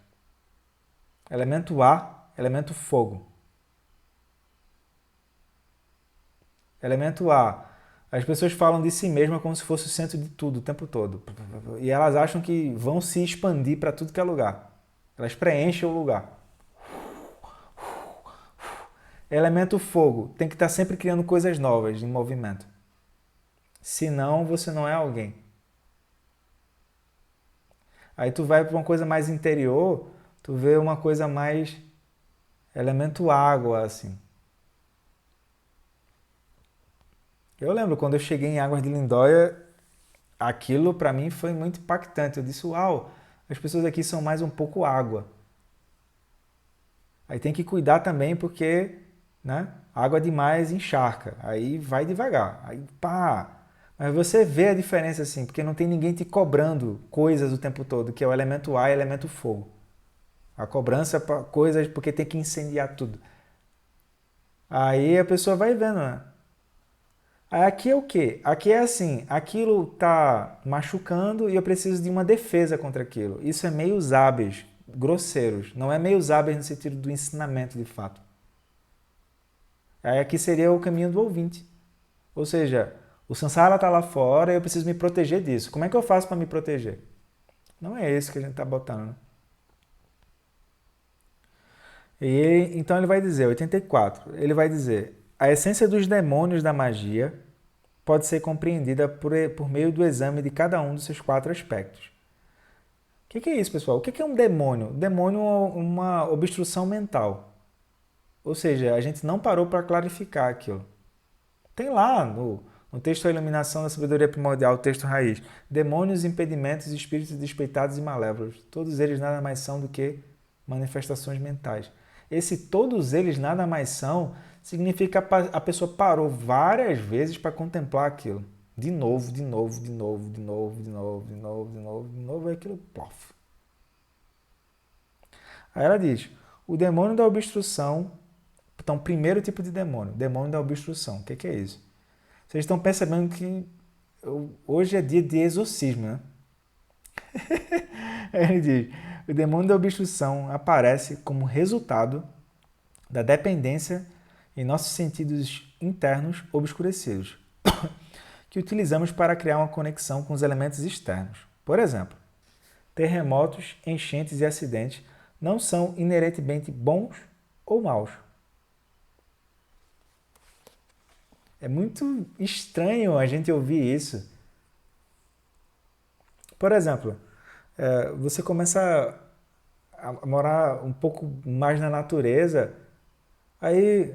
Elemento ar, elemento fogo. Elemento ar. As pessoas falam de si mesmas como se fosse o centro de tudo o tempo todo. E elas acham que vão se expandir para tudo que é lugar. Elas preenchem o lugar. Elemento fogo. Tem que estar sempre criando coisas novas em movimento. Senão, você não é alguém. Aí tu vai para uma coisa mais interior, tu vê uma coisa mais elemento água, assim. Eu lembro quando eu cheguei em Águas de Lindóia, aquilo para mim foi muito impactante. Eu disse, uau, as pessoas aqui são mais um pouco água. Aí tem que cuidar também porque, né, água demais encharca. Aí vai devagar. Aí pá. Mas você vê a diferença assim, porque não tem ninguém te cobrando coisas o tempo todo, que é o elemento ar e o elemento fogo. A cobrança para coisas porque tem que incendiar tudo. Aí a pessoa vai vendo, né? Aí aqui é o quê? Aqui é assim, aquilo tá machucando e eu preciso de uma defesa contra aquilo. Isso é meios hábeis, grosseiros. Não é meios hábeis no sentido do ensinamento de fato. Aí aqui seria o caminho do ouvinte. Ou seja, o samsara está lá fora e eu preciso me proteger disso. Como é que eu faço para me proteger? Não é esse que a gente está botando. Né? Então ele vai dizer, 84, ele vai dizer, a essência dos demônios da magia pode ser compreendida por meio do exame de cada um dos seus 4 aspectos. O que é isso, pessoal? O que é um demônio? Demônio é uma obstrução mental. Ou seja, a gente não parou para clarificar aquilo. Tem lá no texto A Iluminação da Sabedoria Primordial, o texto raiz, demônios, impedimentos, espíritos despeitados e malévolos. Todos eles nada mais são do que manifestações mentais. Esse todos eles nada mais são significa que a pessoa parou várias vezes para contemplar aquilo. De novo, de novo, de novo, de novo, de novo, de novo, de novo, de novo, e aquilo, plof. Aí ela diz, o demônio da obstrução, então, primeiro tipo de demônio, demônio da obstrução. O que é isso? Vocês estão percebendo que hoje é dia de exorcismo, né? Ele diz, o demônio da obstrução aparece como resultado da dependência em nossos sentidos internos obscurecidos, que utilizamos para criar uma conexão com os elementos externos. Por exemplo, terremotos, enchentes e acidentes não são inerentemente bons ou maus. É muito estranho a gente ouvir isso. Por exemplo, você começa a morar um pouco mais na natureza, aí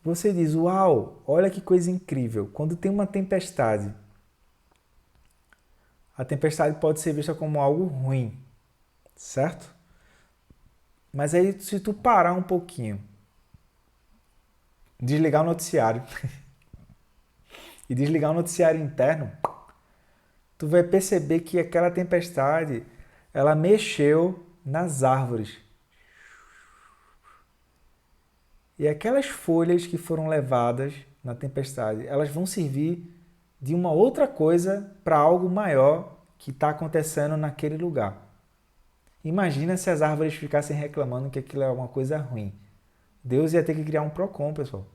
você diz, uau, olha que coisa incrível. Quando tem uma tempestade, a tempestade pode ser vista como algo ruim, certo? Mas aí se tu parar um pouquinho, desligar o noticiário e desligar o noticiário interno, tu vai perceber que aquela tempestade, ela mexeu nas árvores. E aquelas folhas que foram levadas na tempestade, elas vão servir de uma outra coisa para algo maior que está acontecendo naquele lugar. Imagina se as árvores ficassem reclamando que aquilo é uma coisa ruim. Deus ia ter que criar um PROCON, pessoal.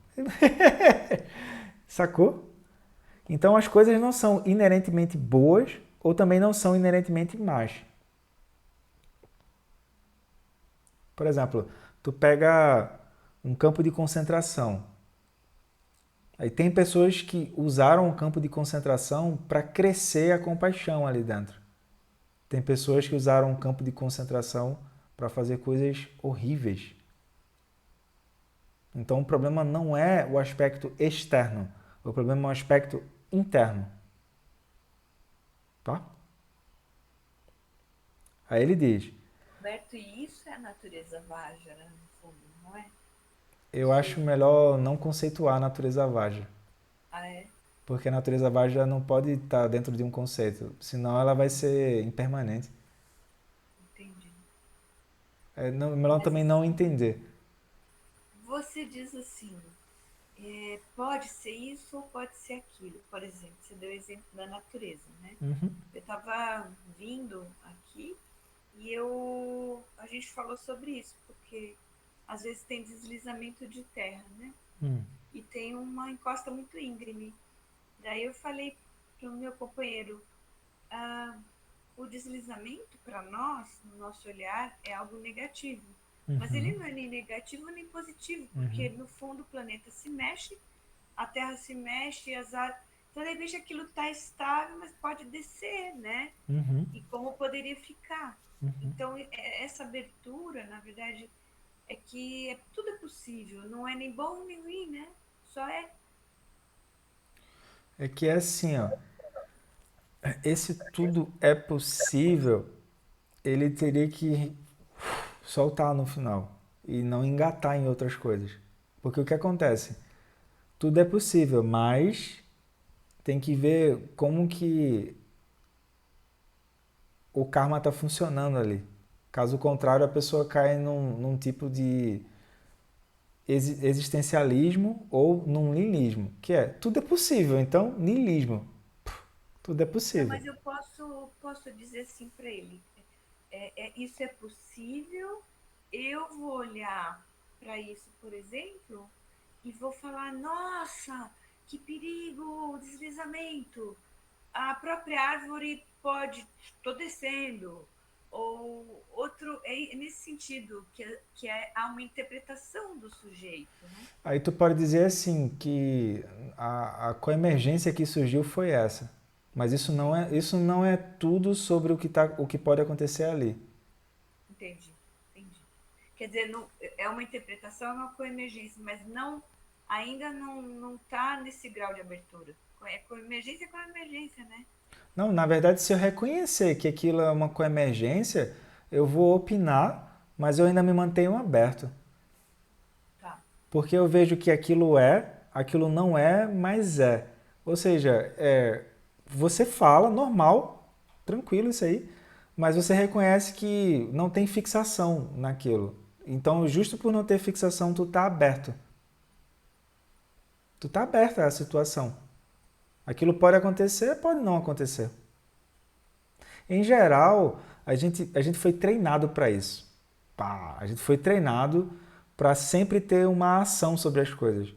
Sacou? Então as coisas não são inerentemente boas ou também não são inerentemente más. Por exemplo, tu pega um campo de concentração. Aí tem pessoas que usaram o campo de concentração para crescer a compaixão ali dentro. Tem pessoas que usaram o campo de concentração para fazer coisas horríveis. Então o problema não é o aspecto externo, o problema é o aspecto interno. Tá? Aí ele diz, Roberto, e isso é a natureza Vajra, no fundo, não é? eu acho melhor não conceituar a natureza Vajra. Ah, é? Porque a natureza Vajra não pode estar dentro de um conceito, senão ela vai ser impermanente. Entendi. Melhor Mas também não entender. você diz assim, pode ser isso ou pode ser aquilo. Por exemplo, você deu o exemplo da natureza, né? Uhum. Eu estava vindo aqui e a gente falou sobre isso, porque às vezes tem deslizamento de terra, né? E tem uma encosta muito íngreme. Daí eu falei para o meu companheiro, ah, o deslizamento para nós, no nosso olhar, é algo negativo. Mas ele não é nem negativo nem positivo, porque no fundo o planeta se mexe, a Terra se mexe, Então, de repente, aquilo está estável, mas pode descer, né? Uhum, E como poderia ficar. uhum. Então, essa abertura, na verdade, é que tudo é possível, não é nem bom nem ruim, né? Só é. É que é assim, ó, esse tudo é possível, ele teria que soltar no final e não engatar em outras coisas. Porque o que acontece? Tudo é possível, mas tem que ver como que o karma está funcionando ali. Caso contrário, a pessoa cai num tipo de existencialismo ou num niilismo, que é tudo é possível, então niilismo, tudo é Não, possível. mas eu posso dizer assim para ele: isso é possível, eu vou olhar para isso, por exemplo, e vou falar: nossa, que perigo, deslizamento. A própria árvore pode, estou descendo. Ou outro, é nesse sentido, há uma interpretação do sujeito, né? Aí tu pode dizer assim que a coemergência que surgiu foi essa, mas isso não é tudo sobre o que pode acontecer ali. Entendi, entendi. Quer dizer, não, é uma interpretação, é uma coemergência, mas não, ainda não está nesse grau de abertura. É coemergência, né? Não, na verdade, se eu reconhecer que aquilo é uma coemergência, eu vou opinar, mas eu ainda me mantenho aberto. Tá. Porque eu vejo que aquilo não é, mas é. Ou seja, você fala normal, tranquilo isso aí, mas você reconhece que não tem fixação naquilo. Então, justo por não ter fixação, tu tá aberto. Tu tá aberto à situação. Aquilo pode acontecer, pode não acontecer. Em geral, a gente foi treinado para isso. Pá, a gente foi treinado para sempre ter uma ação sobre as coisas.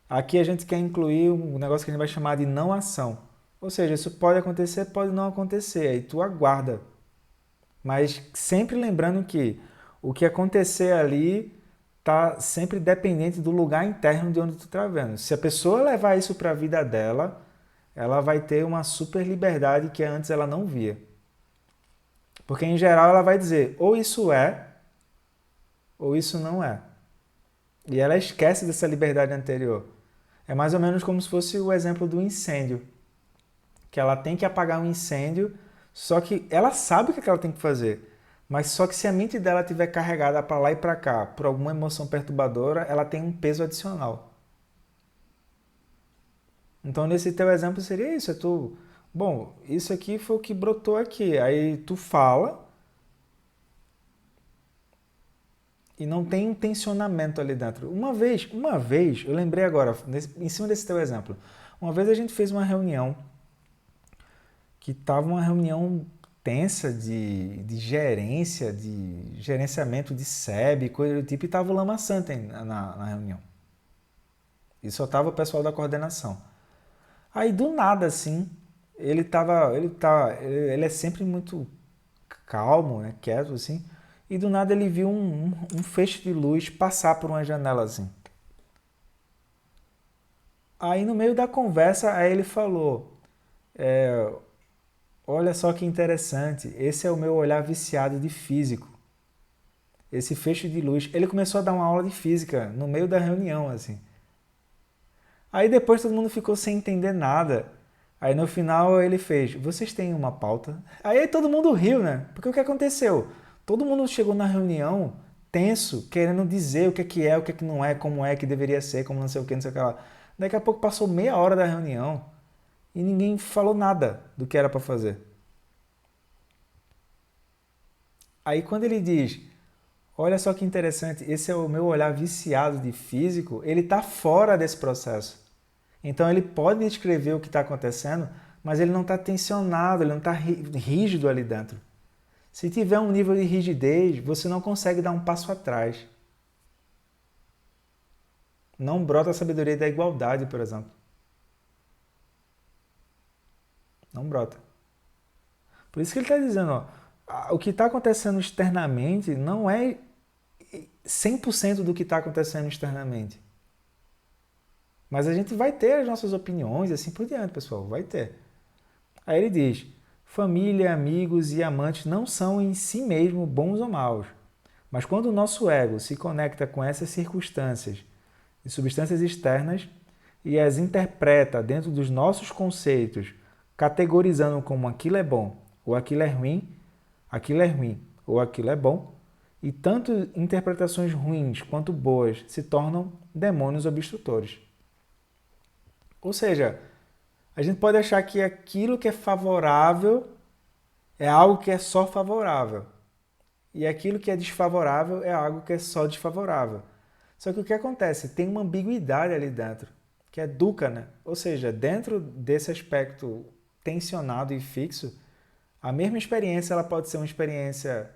Aqui a gente quer incluir um negócio que a gente vai chamar de não ação. Ou seja, isso pode acontecer, pode não acontecer. Aí tu aguarda. Mas sempre lembrando que o que acontecer ali está sempre dependente do lugar interno de onde tu está vendo. Se a pessoa levar isso para a vida dela, ela vai ter uma super liberdade que antes ela não via. Porque em geral ela vai dizer ou isso é ou isso não é. E ela esquece dessa liberdade anterior. É mais ou menos como se fosse o exemplo do incêndio. Que ela tem que apagar um incêndio, só que ela sabe o que ela tem que fazer. Mas só que se a mente dela estiver carregada para lá e para cá por alguma emoção perturbadora, ela tem um peso adicional. Então nesse teu exemplo seria isso, bom, isso aqui foi o que brotou aqui. Aí tu fala e não tem um tensionamento ali dentro. Uma vez, eu lembrei agora, em cima desse teu exemplo, uma vez a gente fez uma reunião que estava uma reunião tensa de gerência, de gerenciamento de SEB, coisa do tipo, e estava o Lama Santa na reunião. E só estava o pessoal da coordenação. Aí do nada, assim, ele é sempre muito calmo, né, quieto, assim, e do nada ele viu um feixe de luz passar por uma janela, assim. Aí no meio da conversa, aí ele falou, olha só que interessante, esse é o meu olhar viciado de físico. Esse feixe de luz. Ele começou a dar uma aula de física no meio da reunião, assim. Aí depois todo mundo ficou sem entender nada. Aí no final ele fez: vocês têm uma pauta? Aí todo mundo riu, né? Porque o que aconteceu? Todo mundo chegou na reunião tenso, querendo dizer o que é que não é, como é que deveria ser, como não sei o que, não sei o que lá. Daqui a pouco passou meia hora da reunião e ninguém falou nada do que era para fazer. Aí quando ele diz: olha só que interessante, esse é o meu olhar viciado de físico, ele está fora desse processo. Então ele pode descrever o que está acontecendo, mas ele não está tensionado, ele não está rígido ali dentro. Se tiver um nível de rigidez, você não consegue dar um passo atrás. Não brota a sabedoria da igualdade, por exemplo. Não brota. Por isso que ele está dizendo, ó, o que está acontecendo externamente não é 100% do que está acontecendo externamente. Mas a gente vai ter as nossas opiniões e assim por diante, pessoal, vai ter. Aí ele diz, família, amigos e amantes não são em si mesmo bons ou maus, mas quando o nosso ego se conecta com essas circunstâncias e substâncias externas e as interpreta dentro dos nossos conceitos, categorizando como aquilo é bom ou aquilo é ruim ou aquilo é bom, e tanto interpretações ruins quanto boas se tornam demônios obstrutores. Ou seja, a gente pode achar que aquilo que é favorável é algo que é só favorável. E aquilo que é desfavorável é algo que é só desfavorável. Só que o que acontece? Tem uma ambiguidade ali dentro, que é dukkha, né? Ou seja, dentro desse aspecto tensionado e fixo, a mesma experiência ela pode ser uma experiência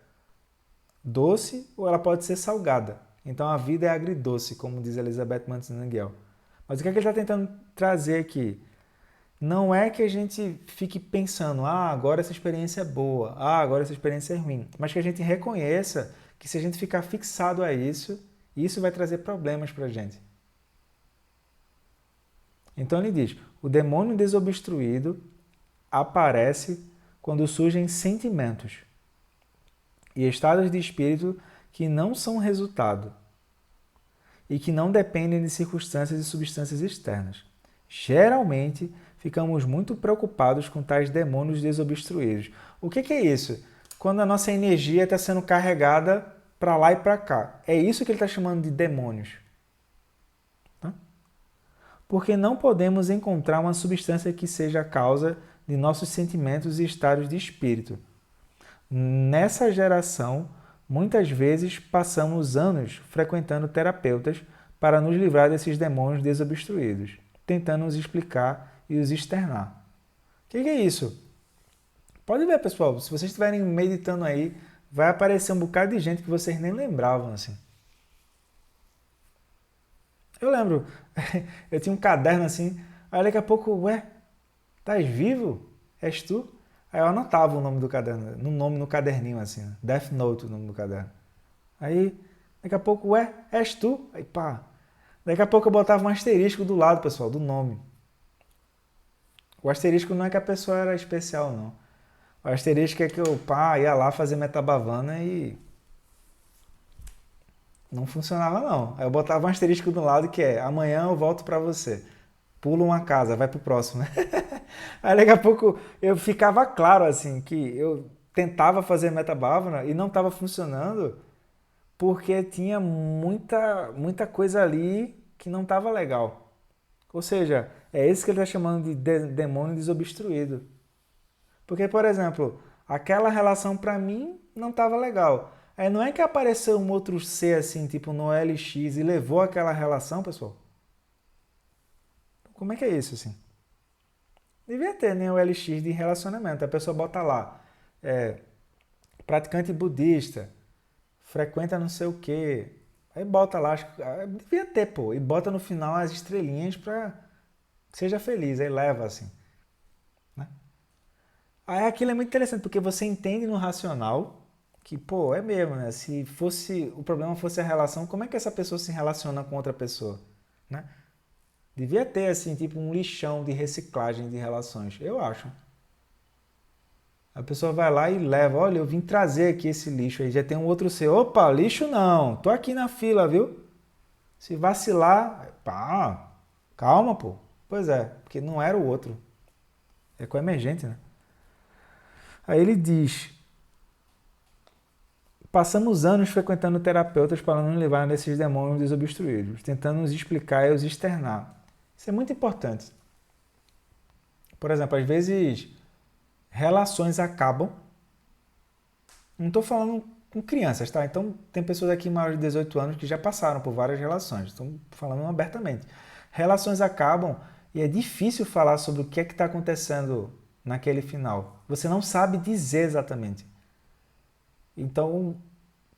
doce ou ela pode ser salgada. Então a vida é agridoce, como diz Elizabeth Mansinanguel. Mas o que é que ele está tentando trazer aqui? Não é que a gente fique pensando, agora essa experiência é boa, agora essa experiência é ruim, mas que a gente reconheça que se a gente ficar fixado a isso, isso vai trazer problemas para a gente. Então ele diz, o demônio desobstruído aparece quando surgem sentimentos e estados de espírito que não são resultado e que não dependem de circunstâncias e substâncias externas. Geralmente, ficamos muito preocupados com tais demônios desobstruídos. O que é isso? Quando a nossa energia está sendo carregada para lá e para cá. É isso que ele está chamando de demônios. Tá? Porque não podemos encontrar uma substância que seja a causa de nossos sentimentos e estados de espírito. Nessa geração, muitas vezes passamos anos frequentando terapeutas para nos livrar desses demônios desobstruídos, tentando os explicar e os externar. O que é isso? Pode ver, pessoal, se vocês estiverem meditando aí, vai aparecer um bocado de gente que vocês nem lembravam, assim. Eu lembro, eu tinha um caderno assim, aí daqui a pouco, estás vivo? És tu? Aí eu anotava o nome do caderno, no caderninho assim, Death Note, o nome do caderno. Aí, daqui a pouco, és tu? Aí pá. Daqui a pouco eu botava um asterisco do lado, pessoal, do nome. O asterisco não é que a pessoa era especial, não. O asterisco é que eu, ia lá fazer metabhavana e não funcionava, não. Aí eu botava um asterisco do lado que é, amanhã eu volto pra você. Pula uma casa, vai pro próximo. Aí daqui a pouco eu ficava claro, assim, que eu tentava fazer metabhavana e não estava funcionando porque tinha muita coisa ali que não estava legal. Ou seja, é isso que ele está chamando de demônio desobstruído. Porque, por exemplo, aquela relação para mim não estava legal. Aí não é que apareceu um outro ser assim, tipo no LX e levou aquela relação, pessoal. Como é que é isso, assim? Devia ter, né, o LX de relacionamento. A pessoa bota lá, praticante budista, frequenta não sei o quê. Aí bota lá, devia ter, pô. E bota no final as estrelinhas pra que seja feliz. Aí leva, assim. Né? Aí aquilo é muito interessante, porque você entende no racional que, pô, é mesmo, né? Se fosse o problema fosse a relação, como é que essa pessoa se relaciona com outra pessoa? Né? Devia ter, assim, tipo um lixão de reciclagem de relações, eu acho. A pessoa vai lá e leva, olha, eu vim trazer aqui esse lixo aí, já tem um outro seu. Opa, lixo não, tô aqui na fila, viu? Se vacilar, calma, pô. Pois é, porque não era o outro. É com emergente, né? Aí ele diz, passamos anos frequentando terapeutas para nos levar nesses demônios desobstruídos, tentando nos explicar e os externar. Isso é muito importante. Por exemplo, às vezes relações acabam. Não estou falando com crianças, tá? Então tem pessoas aqui maiores de 18 anos que já passaram por várias relações. Estou falando abertamente. Relações acabam e é difícil falar sobre o que é que está acontecendo naquele final. Você não sabe dizer exatamente. Então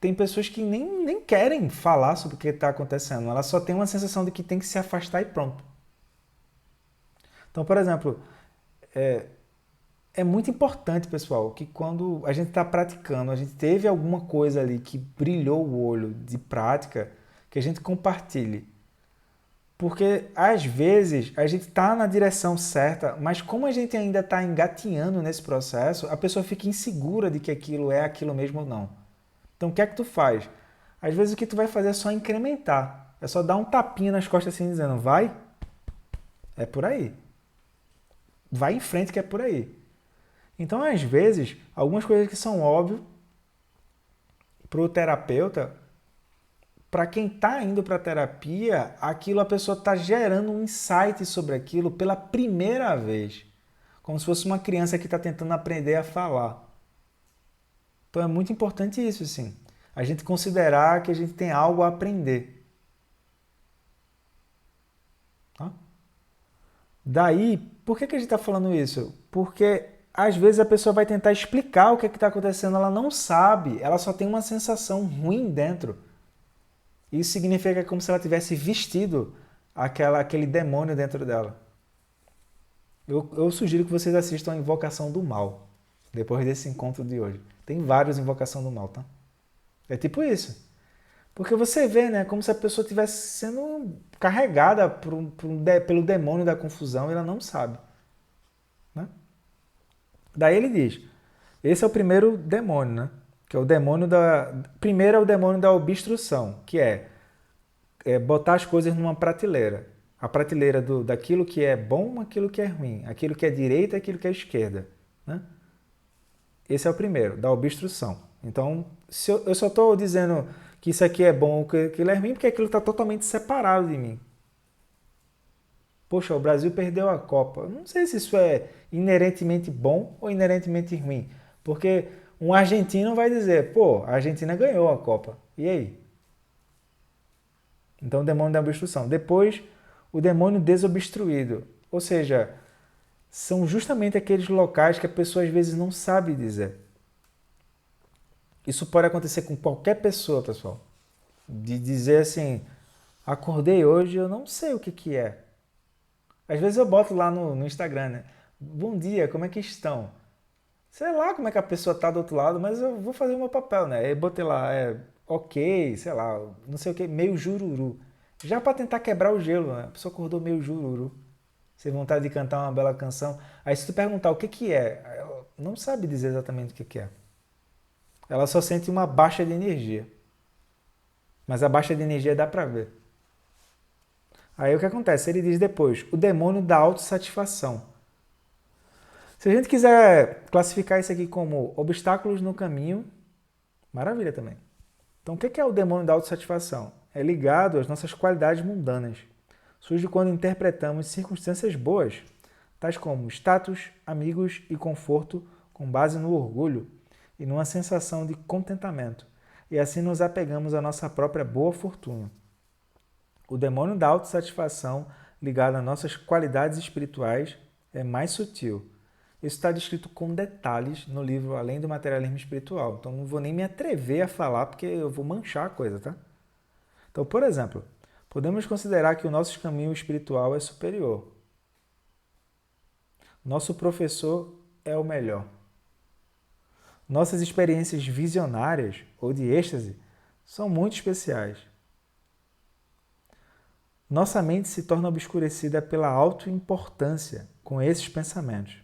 tem pessoas que nem querem falar sobre o que está acontecendo. Elas só têm uma sensação de que tem que se afastar e pronto. Então, por exemplo, é muito importante, pessoal, que quando a gente está praticando, a gente teve alguma coisa ali que brilhou o olho de prática, que a gente compartilhe. Porque, às vezes, a gente está na direção certa, mas como a gente ainda está engatinhando nesse processo, a pessoa fica insegura de que aquilo é aquilo mesmo ou não. Então, o que é que tu faz? Às vezes, o que tu vai fazer é só incrementar. É só dar um tapinha nas costas assim, dizendo, vai, é por aí. Vai em frente que é por aí. Então, às vezes, algumas coisas que são óbvias para o terapeuta, para quem está indo para a terapia, aquilo a pessoa está gerando um insight sobre aquilo pela primeira vez. Como se fosse uma criança que está tentando aprender a falar. Então é muito importante isso, sim. A gente considerar que a gente tem algo a aprender. Tá? Daí, por que a gente está falando isso? Porque às vezes a pessoa vai tentar explicar o que está acontecendo, ela não sabe, ela só tem uma sensação ruim dentro. Isso significa que é como se ela tivesse vestido aquele demônio dentro dela. Eu sugiro que vocês assistam a Invocação do Mal, depois desse encontro de hoje. Tem vários Invocação do Mal, tá? É tipo isso. Porque você vê, né, como se a pessoa estivesse sendo carregada pelo demônio da confusão e ela não sabe. Né? Daí ele diz, esse é o primeiro demônio, né? Que é o demônio da... Primeiro é o demônio da obstrução, que é botar as coisas numa prateleira. A prateleira daquilo que é bom, aquilo que é ruim. Aquilo que é direita, aquilo que é esquerda. Né? Esse é o primeiro, da obstrução. Então, se eu só estou dizendo que isso aqui é bom ou que aquilo é ruim, porque aquilo está totalmente separado de mim. Poxa, o Brasil perdeu a Copa. Eu não sei se isso é inerentemente bom ou inerentemente ruim. Porque um argentino vai dizer, pô, a Argentina ganhou a Copa. E aí? Então, o demônio da obstrução. Depois, o demônio desobstruído. Ou seja, são justamente aqueles locais que a pessoa às vezes não sabe dizer. Isso pode acontecer com qualquer pessoa, pessoal. De dizer assim, acordei hoje, eu não sei o que é. Às vezes eu boto lá no Instagram, né? Bom dia, como é que estão? Sei lá como é que a pessoa tá do outro lado, mas eu vou fazer o meu papel, né? Aí botei lá, ok, sei lá, não sei o que, meio jururu. Já para tentar quebrar o gelo, né? A pessoa acordou meio jururu. Sem vontade de cantar uma bela canção. Aí se tu perguntar o que é, ela não sabe dizer exatamente o que é. Ela só sente uma baixa de energia. Mas a baixa de energia dá pra ver. Aí o que acontece? Ele diz depois, o demônio da autossatisfação. Se a gente quiser classificar isso aqui como obstáculos no caminho, maravilha também. Então o que é o demônio da autossatisfação? É ligado às nossas qualidades mundanas. Surge quando interpretamos circunstâncias boas, tais como status, amigos e conforto, com base no orgulho e numa sensação de contentamento, e assim nos apegamos à nossa própria boa fortuna. O demônio da autossatisfação, ligado às nossas qualidades espirituais, é mais sutil. Isso está descrito com detalhes no livro Além do Materialismo Espiritual. Então não vou nem me atrever a falar porque eu vou manchar a coisa, tá? Então, por exemplo, podemos considerar que o nosso caminho espiritual é superior. Nosso professor é o melhor. Nossas experiências visionárias ou de êxtase são muito especiais. Nossa mente se torna obscurecida pela autoimportância com esses pensamentos.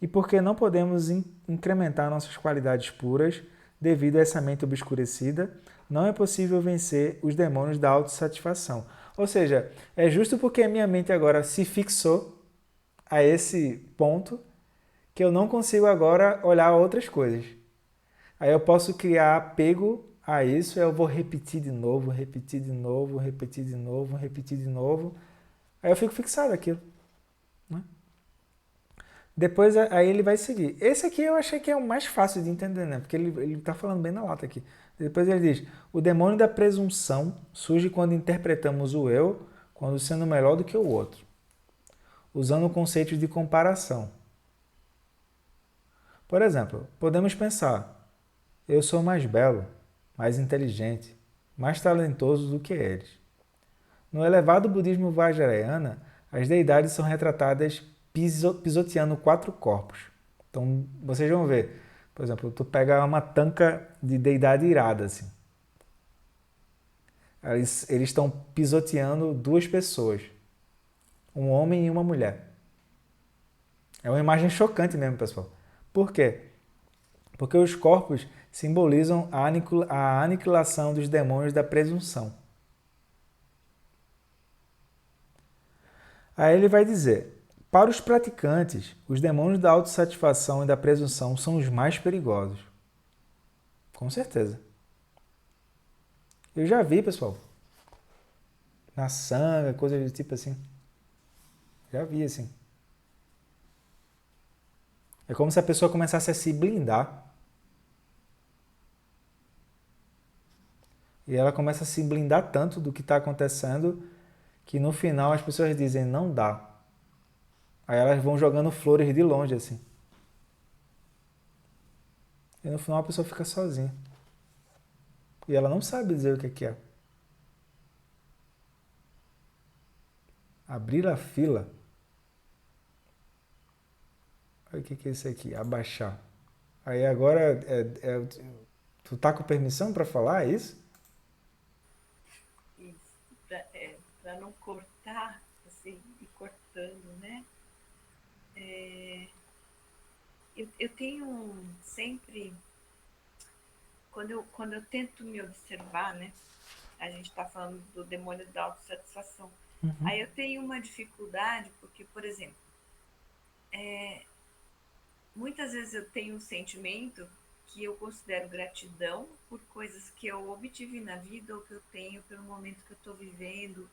E porque não podemos incrementar nossas qualidades puras devido a essa mente obscurecida, não é possível vencer os demônios da autossatisfação. Ou seja, é justo porque a minha mente agora se fixou a esse ponto que eu não consigo agora olhar outras coisas. Aí eu posso criar apego a isso, eu vou repetir de novo, repetir de novo, repetir de novo, repetir de novo. Aí eu fico fixado aquilo. Né? Depois aí ele vai seguir. Esse aqui eu achei que é o mais fácil de entender, né? Porque ele está falando bem na lata aqui. Depois ele diz, o demônio da presunção surge quando interpretamos o eu quando sendo melhor do que o outro, usando conceitos de comparação. Por exemplo, podemos pensar, eu sou mais belo, mais inteligente, mais talentoso do que eles. No elevado budismo vajrayana, as deidades são retratadas pisoteando 4 corpos. Então, vocês vão ver, por exemplo, tu pega uma tanca de deidade irada, assim. Eles estão pisoteando duas pessoas, um homem e uma mulher. É uma imagem chocante mesmo, pessoal. Por quê? Porque os corpos simbolizam a aniquilação dos demônios da presunção. Aí ele vai dizer: para os praticantes, os demônios da autossatisfação e da presunção são os mais perigosos. Com certeza. Eu já vi, pessoal, na sanga, coisas do tipo assim. Já vi assim. É como se a pessoa começasse a se blindar. E ela começa a se blindar tanto do que está acontecendo que no final as pessoas dizem, não dá. Aí elas vão jogando flores de longe assim. E no final a pessoa fica sozinha. E ela não sabe dizer o que é. Abrir a fila. Olha o que é isso aqui? Abaixar. Aí agora, tu tá com permissão para falar isso? Isso, para não cortar, assim, ir cortando, né? Eu tenho sempre, quando eu tento me observar, né? A gente está falando do demônio da autossatisfação. Aí eu tenho uma dificuldade, porque, por exemplo, muitas vezes eu tenho um sentimento que eu considero gratidão por coisas que eu obtive na vida ou que eu tenho pelo momento que eu estou vivendo,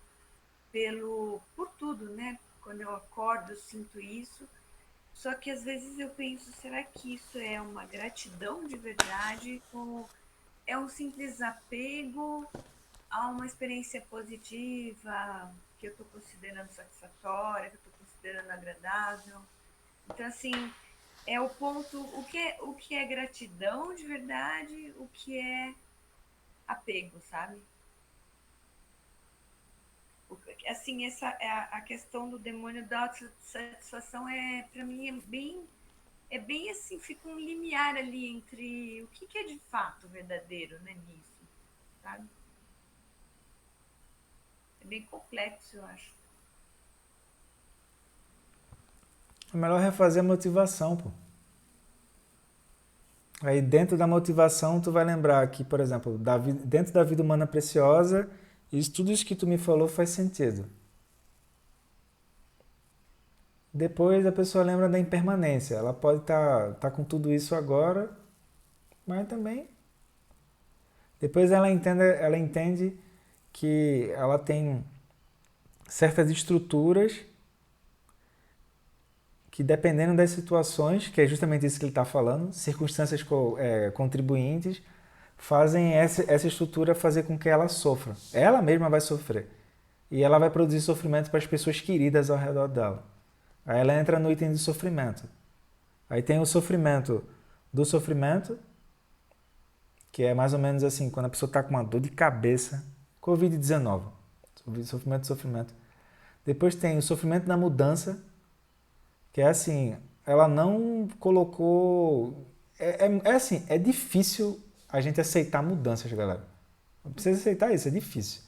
por tudo, né? Quando eu acordo, eu sinto isso. Só que às vezes eu penso, será que isso é uma gratidão de verdade ou é um simples apego a uma experiência positiva que eu estou considerando satisfatória, que eu estou considerando agradável? Então, assim, é o ponto, o que é gratidão de verdade, o que é apego, sabe? Assim, essa é a questão do demônio da autossatisfação para mim é bem assim, fica um limiar ali entre o que é de fato verdadeiro, né, nisso, sabe? É bem complexo, eu acho. É melhor refazer a motivação, pô. Aí dentro da motivação tu vai lembrar que, por exemplo, dentro da vida humana preciosa, tudo isso que tu me falou faz sentido. Depois a pessoa lembra da impermanência. Ela pode tá com tudo isso agora, mas também. Depois ela entende que ela tem certas estruturas que, dependendo das situações, que é justamente isso que ele está falando, circunstâncias contribuintes, fazem essa estrutura fazer com que ela sofra. Ela mesma vai sofrer. E ela vai produzir sofrimento para as pessoas queridas ao redor dela. Aí ela entra no item de sofrimento. Aí tem o sofrimento do sofrimento, que é mais ou menos assim, quando a pessoa está com uma dor de cabeça, Covid-19, sofrimento do sofrimento. Depois tem o sofrimento da mudança, que é assim, ela não colocou... assim, é difícil a gente aceitar mudanças, galera. Não precisa aceitar isso, é difícil.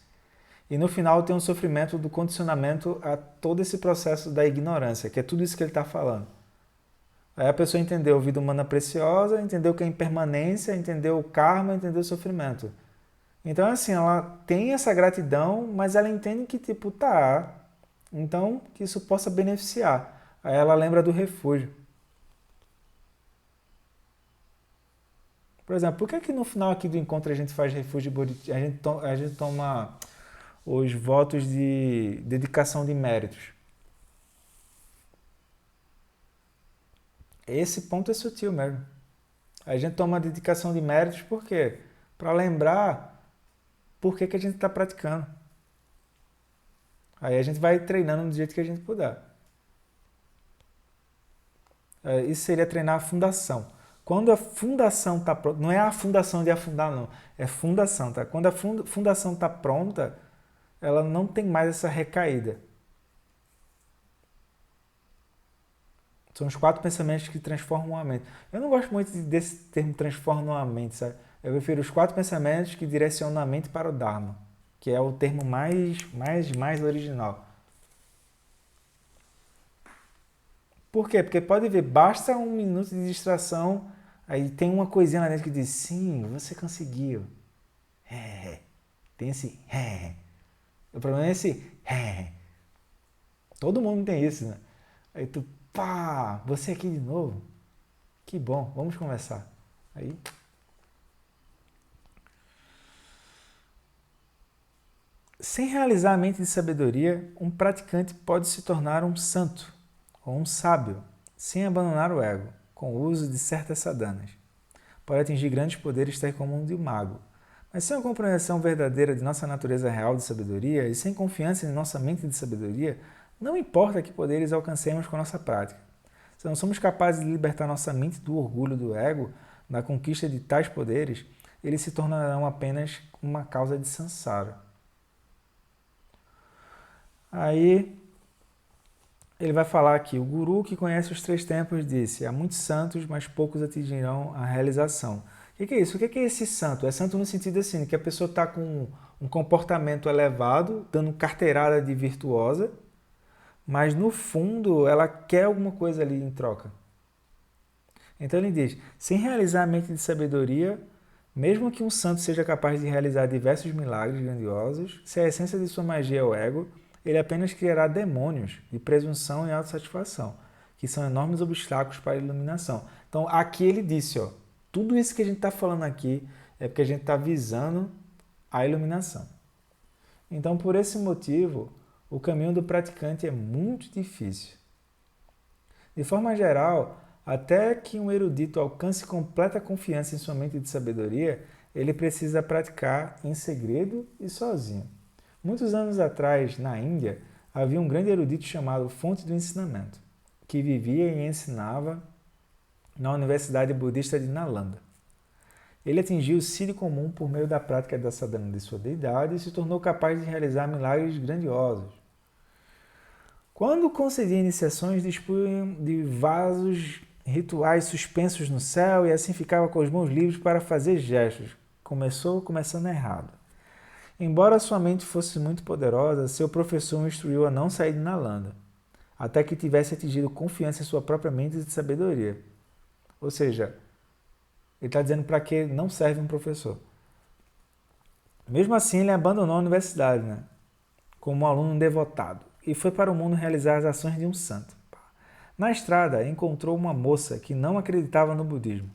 E no final tem um sofrimento do condicionamento a todo esse processo da ignorância, que é tudo isso que ele está falando. Aí a pessoa entendeu a vida humana preciosa, entendeu que é impermanência, entendeu o karma, entendeu o sofrimento. Então, assim, ela tem essa gratidão, mas ela entende que, tipo, tá, então que isso possa beneficiar. Aí ela lembra do refúgio. Por exemplo, por que no final aqui do encontro a gente faz refúgio e a gente toma os votos de dedicação de méritos? Esse ponto é sutil mesmo. A gente toma a dedicação de méritos por quê? Para lembrar por que a gente está praticando. Aí a gente vai treinando do jeito que a gente puder. Isso seria treinar a fundação. Quando a fundação está pronta, não é a fundação de afundar não, é fundação, tá? Quando a fundação está pronta, ela não tem mais essa recaída. São os 4 pensamentos que transformam a mente. Eu não gosto muito desse termo transformam a mente, sabe? Eu prefiro os 4 pensamentos que direcionam a mente para o Dharma. que é o termo mais original. Por quê? Porque pode ver, basta 1 minuto de distração, aí tem uma coisinha lá dentro que diz, sim, você conseguiu. Tem esse O problema é esse Todo mundo tem isso, né? Aí tu, pá, você aqui de novo? Que bom, vamos conversar. Aí... Sem realizar a mente de sabedoria, um praticante pode se tornar um santo ou um sábio, sem abandonar o ego, com o uso de certas sadhanas. Pode atingir grandes poderes tais como um de um mago. Mas sem a compreensão verdadeira de nossa natureza real de sabedoria e sem confiança em nossa mente de sabedoria, não importa que poderes alcancemos com a nossa prática. Se não somos capazes de libertar nossa mente do orgulho do ego, na conquista de tais poderes, eles se tornarão apenas uma causa de samsara. Aí ele vai falar aqui, o guru que conhece os 3 tempos disse, há muitos santos, mas poucos atingirão a realização. O que é isso? O que é esse santo? É santo no sentido assim, que a pessoa está com um comportamento elevado, dando carteirada de virtuosa, mas no fundo ela quer alguma coisa ali em troca. Então ele diz, sem realizar a mente de sabedoria, mesmo que um santo seja capaz de realizar diversos milagres grandiosos, se a essência de sua magia é o ego, ele apenas criará demônios de presunção e autossatisfação, que são enormes obstáculos para a iluminação. Então, aqui ele disse, ó, tudo isso que a gente está falando aqui é porque a gente está visando a iluminação. Então, por esse motivo, o caminho do praticante é muito difícil. De forma geral, até que um erudito alcance completa confiança em sua mente de sabedoria, ele precisa praticar em segredo e sozinho. Muitos anos atrás, na Índia, havia um grande erudito chamado Fonte do Ensinamento, que vivia e ensinava na Universidade Budista de Nalanda. Ele atingiu o Siddhi comum por meio da prática da sadhana de sua deidade e se tornou capaz de realizar milagres grandiosos. Quando concedia iniciações, dispunha de vasos rituais suspensos no céu e assim ficava com as mãos livres para fazer gestos. Começando errado. Embora sua mente fosse muito poderosa, seu professor o instruiu a não sair de Nalanda, até que tivesse atingido confiança em sua própria mente de sabedoria. Ou seja, ele está dizendo para que não serve um professor. Mesmo assim, ele abandonou a universidade, né? Como um aluno devotado, e foi para o mundo realizar as ações de um santo. Na estrada, encontrou uma moça que não acreditava no budismo.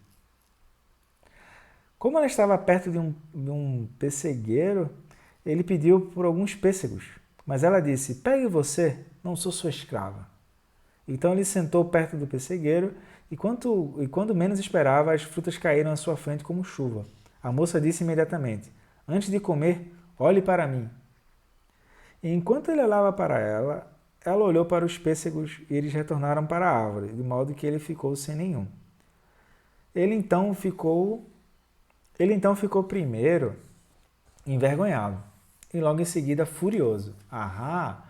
Como ela estava perto de um pessegueiro, ele pediu por alguns pêssegos, mas ela disse, pegue você, não sou sua escrava. Então ele sentou perto do pessegueiro e quando menos esperava, as frutas caíram à sua frente como chuva. A moça disse imediatamente, antes de comer, olhe para mim. E enquanto ele olhava para ela, ela olhou para os pêssegos e eles retornaram para a árvore, de modo que ele ficou sem nenhum. Ele então ficou primeiro envergonhado e logo em seguida furioso. Ahá!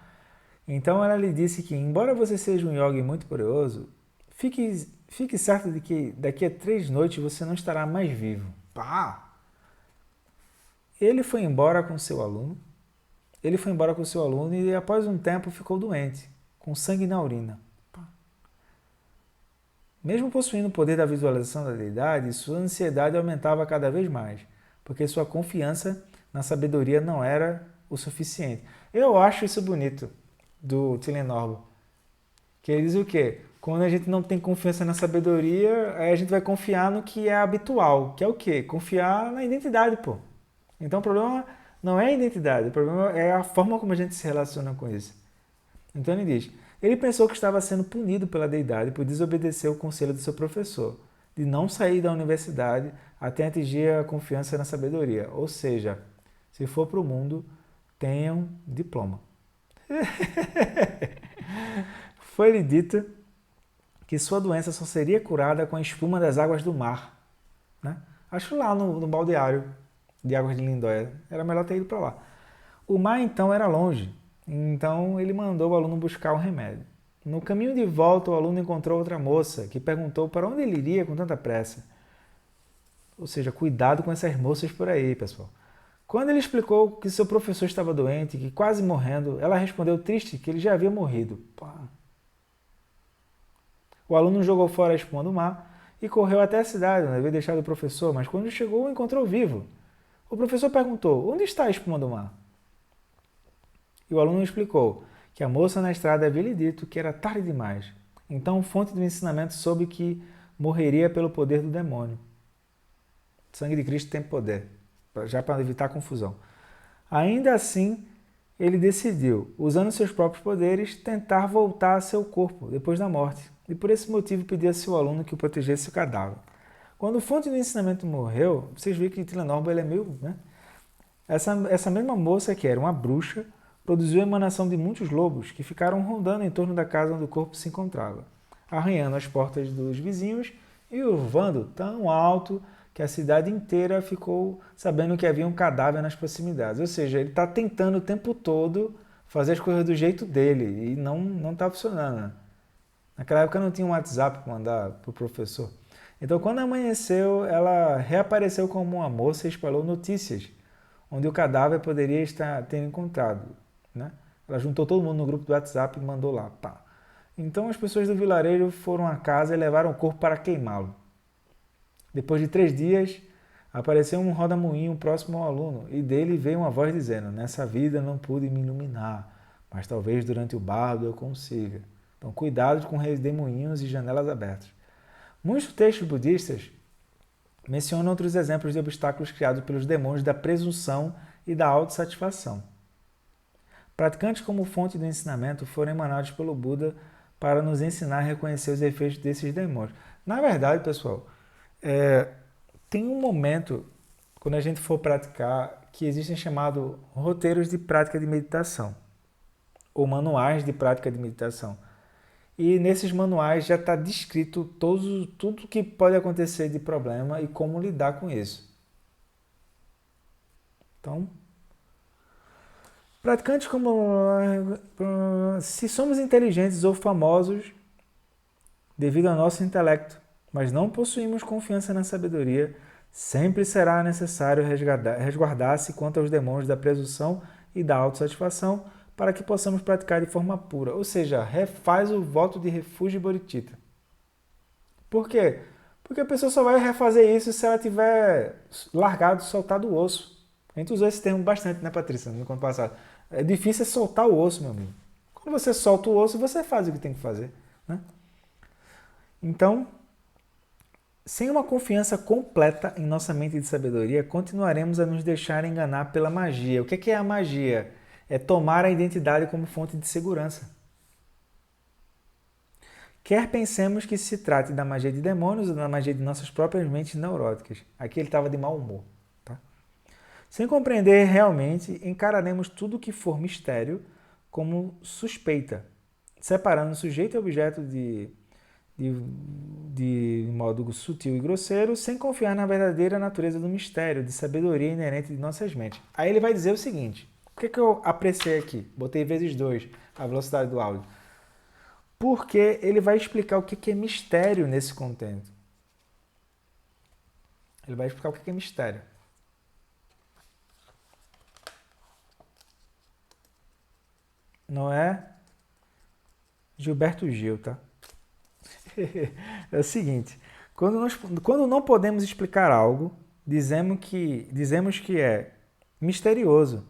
Então ela lhe disse que, embora você seja um yogi muito poderoso, fique certo de que daqui a 3 noites você não estará mais vivo. Pá! Ele foi embora com seu aluno e após um tempo ficou doente, com sangue na urina. Mesmo possuindo o poder da visualização da deidade, sua ansiedade aumentava cada vez mais, porque sua confiança na sabedoria não era o suficiente. Eu acho isso bonito do Tilen Norbo, que ele diz o quê? Quando a gente não tem confiança na sabedoria, aí a gente vai confiar no que é habitual, que é o quê? Confiar na identidade, pô. Então o problema não é a identidade, o problema é a forma como a gente se relaciona com isso. Então ele diz, ele pensou que estava sendo punido pela deidade por desobedecer o conselho do seu professor, de não sair da universidade até atingir a confiança na sabedoria. Ou seja, se for para o mundo, tenham diploma. Foi-lhe dito que sua doença só seria curada com a espuma das águas do mar. Né? Acho lá no baldeário de águas de Lindóia. Era melhor ter ido para lá. O mar, então, era longe. Então, ele mandou o aluno buscar o remédio. No caminho de volta, o aluno encontrou outra moça que perguntou para onde ele iria com tanta pressa. Ou seja, cuidado com essas moças por aí, pessoal. Quando ele explicou que seu professor estava doente, que quase morrendo, ela respondeu triste que ele já havia morrido. Pá. O aluno jogou fora a espuma do mar e correu até a cidade, onde havia deixado o professor, mas quando chegou, o encontrou vivo. O professor perguntou: onde está a espuma do mar? E o aluno explicou que a moça na estrada havia lhe dito que era tarde demais. Então, fonte do ensinamento soube que morreria pelo poder do demônio. O sangue de Cristo tem poder, já para evitar confusão. Ainda assim, ele decidiu, usando seus próprios poderes, tentar voltar a seu corpo depois da morte. E por esse motivo pediu a seu aluno que o protegesse o cadáver. Quando o fonte do ensinamento morreu, vocês viram que Tilenobal ele é meio... Né? Essa mesma moça, que era uma bruxa, produziu a emanação de muitos lobos que ficaram rondando em torno da casa onde o corpo se encontrava, arranhando as portas dos vizinhos e urvando tão alto que a cidade inteira ficou sabendo que havia um cadáver nas proximidades. Ou seja, ele está tentando o tempo todo fazer as coisas do jeito dele e não está funcionando. Né? Naquela época não tinha um WhatsApp para mandar para o professor. Então, quando amanheceu, ela reapareceu como uma moça e espalhou notícias onde o cadáver poderia ter encontrado. Né? Ela juntou todo mundo no grupo do WhatsApp e mandou lá. Pá. Então, as pessoas do vilarejo foram à casa e levaram o corpo para queimá-lo. Depois de 3 dias, apareceu um rodamuinho próximo ao aluno e dele veio uma voz dizendo: nessa vida não pude me iluminar, mas talvez durante o bardo eu consiga. Então, cuidado com redemoinhos e janelas abertas. Muitos textos budistas mencionam outros exemplos de obstáculos criados pelos demônios da presunção e da autossatisfação. Praticantes como fonte do ensinamento foram emanados pelo Buda para nos ensinar a reconhecer os efeitos desses demônios. Na verdade, pessoal, tem um momento, quando a gente for praticar, que existem chamados roteiros de prática de meditação, ou manuais de prática de meditação. E nesses manuais já está descrito tudo que pode acontecer de problema e como lidar com isso. Então, praticantes como... Se somos inteligentes ou famosos devido ao nosso intelecto, mas não possuímos confiança na sabedoria, sempre será necessário resguardar-se quanto aos demônios da presunção e da autossatisfação para que possamos praticar de forma pura. Ou seja, refaz o voto de refúgio bodhicitta. Por quê? Porque a pessoa só vai refazer isso se ela tiver largado, soltado o osso. A gente usou esse termo bastante, né, Patrícia, no encontro passado. É difícil soltar o osso, meu amigo. Quando você solta o osso, você faz o que tem que fazer. Né? Então, sem uma confiança completa em nossa mente de sabedoria, continuaremos a nos deixar enganar pela magia. O que é a magia? É tomar a identidade como fonte de segurança. Quer pensemos que se trate da magia de demônios ou da magia de nossas próprias mentes neuróticas. Aqui ele estava de mau humor. Tá? Sem compreender realmente, encararemos tudo que for mistério como suspeita, separando o sujeito e objeto de modo sutil e grosseiro, sem confiar na verdadeira natureza do mistério, de sabedoria inerente de nossas mentes. Aí ele vai dizer o seguinte: por que eu apressei aqui? Botei vezes 2 a velocidade do áudio. Porque ele vai explicar o que é mistério nesse contexto. Ele vai explicar o que é mistério. Não é Gilberto Gil, tá? É o seguinte, quando não podemos explicar algo, dizemos que é misterioso,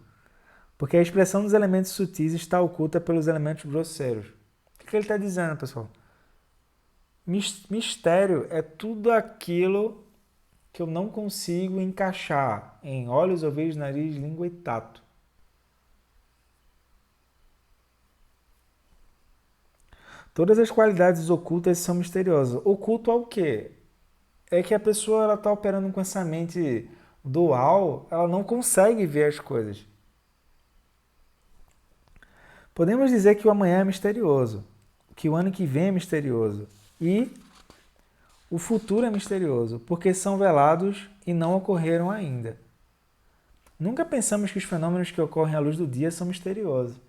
porque a expressão dos elementos sutis está oculta pelos elementos grosseiros. O que ele está dizendo, pessoal? Mistério é tudo aquilo que eu não consigo encaixar em olhos, ouvidos, nariz, língua e tato. Todas as qualidades ocultas são misteriosas. Oculto ao quê? É que a pessoa está operando com essa mente dual, ela não consegue ver as coisas. Podemos dizer que o amanhã é misterioso, que o ano que vem é misterioso e o futuro é misterioso, porque são velados e não ocorreram ainda. Nunca pensamos que os fenômenos que ocorrem à luz do dia são misteriosos.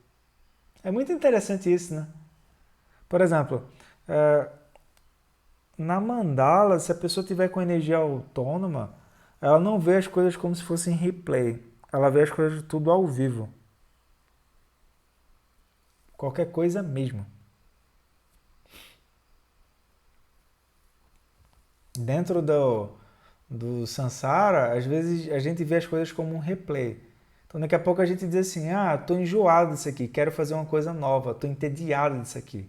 É muito interessante isso, né? Por exemplo, na mandala, se a pessoa tiver com energia autônoma, ela não vê as coisas como se fossem replay. ela vê as coisas tudo ao vivo. Qualquer coisa mesmo. Dentro do Sansara, às vezes a gente vê as coisas como um replay. Então daqui a pouco a gente diz assim, tô enjoado disso aqui, quero fazer uma coisa nova, tô entediado disso aqui.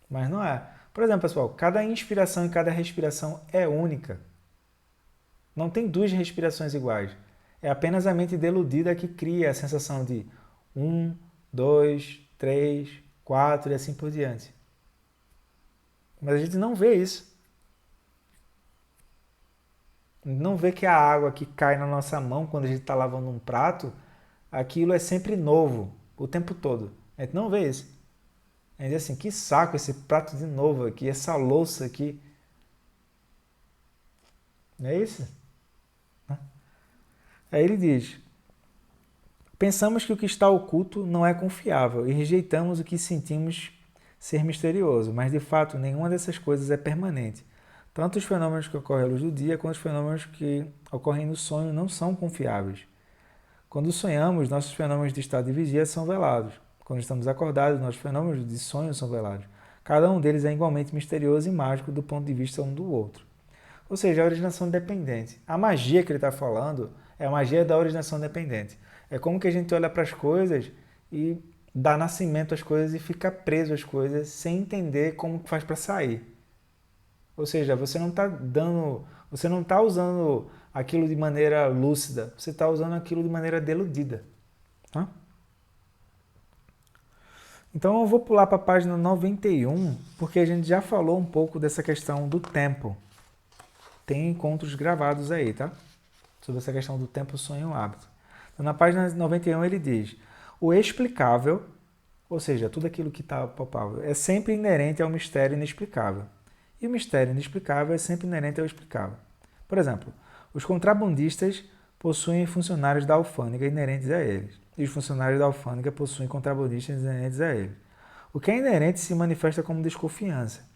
Mas não é. Por exemplo, pessoal, cada inspiração e cada respiração é única. Não tem duas respirações iguais. É apenas a mente deludida que cria a sensação de 1, 2, 3, 4 e assim por diante. Mas a gente não vê isso. Não vê que a água que cai na nossa mão quando a gente está lavando um prato, aquilo é sempre novo, o tempo todo. A gente não vê isso. A gente diz assim, que saco esse prato de novo aqui, essa louça aqui. Não é isso? Aí ele diz, pensamos que o que está oculto não é confiável e rejeitamos o que sentimos ser misterioso, mas de fato nenhuma dessas coisas é permanente. Tanto os fenômenos que ocorrem à luz do dia quanto os fenômenos que ocorrem no sonho não são confiáveis. Quando sonhamos, nossos fenômenos de estado de vigia são velados. Quando estamos acordados, nossos fenômenos de sonho são velados. Cada um deles é igualmente misterioso e mágico do ponto de vista um do outro. Ou seja, a originação dependente. A magia que ele está falando é a magia da originação dependente. É como que a gente olha para as coisas e dá nascimento às coisas e fica preso às coisas sem entender como faz para sair. Ou seja, você não está usando aquilo de maneira lúcida, você está usando aquilo de maneira deludida. Tá? Então eu vou pular para a página 91, porque a gente já falou um pouco dessa questão do tempo. Tem encontros gravados aí, tá? Sobre essa questão do tempo, sonho e hábito. Então, na página 91 ele diz, o explicável, ou seja, tudo aquilo que está palpável, é sempre inerente ao mistério inexplicável. E o mistério inexplicável é sempre inerente ao explicável. Por exemplo, os contrabandistas possuem funcionários da alfândega inerentes a eles, e os funcionários da alfândega possuem contrabandistas inerentes a eles. O que é inerente se manifesta como desconfiança.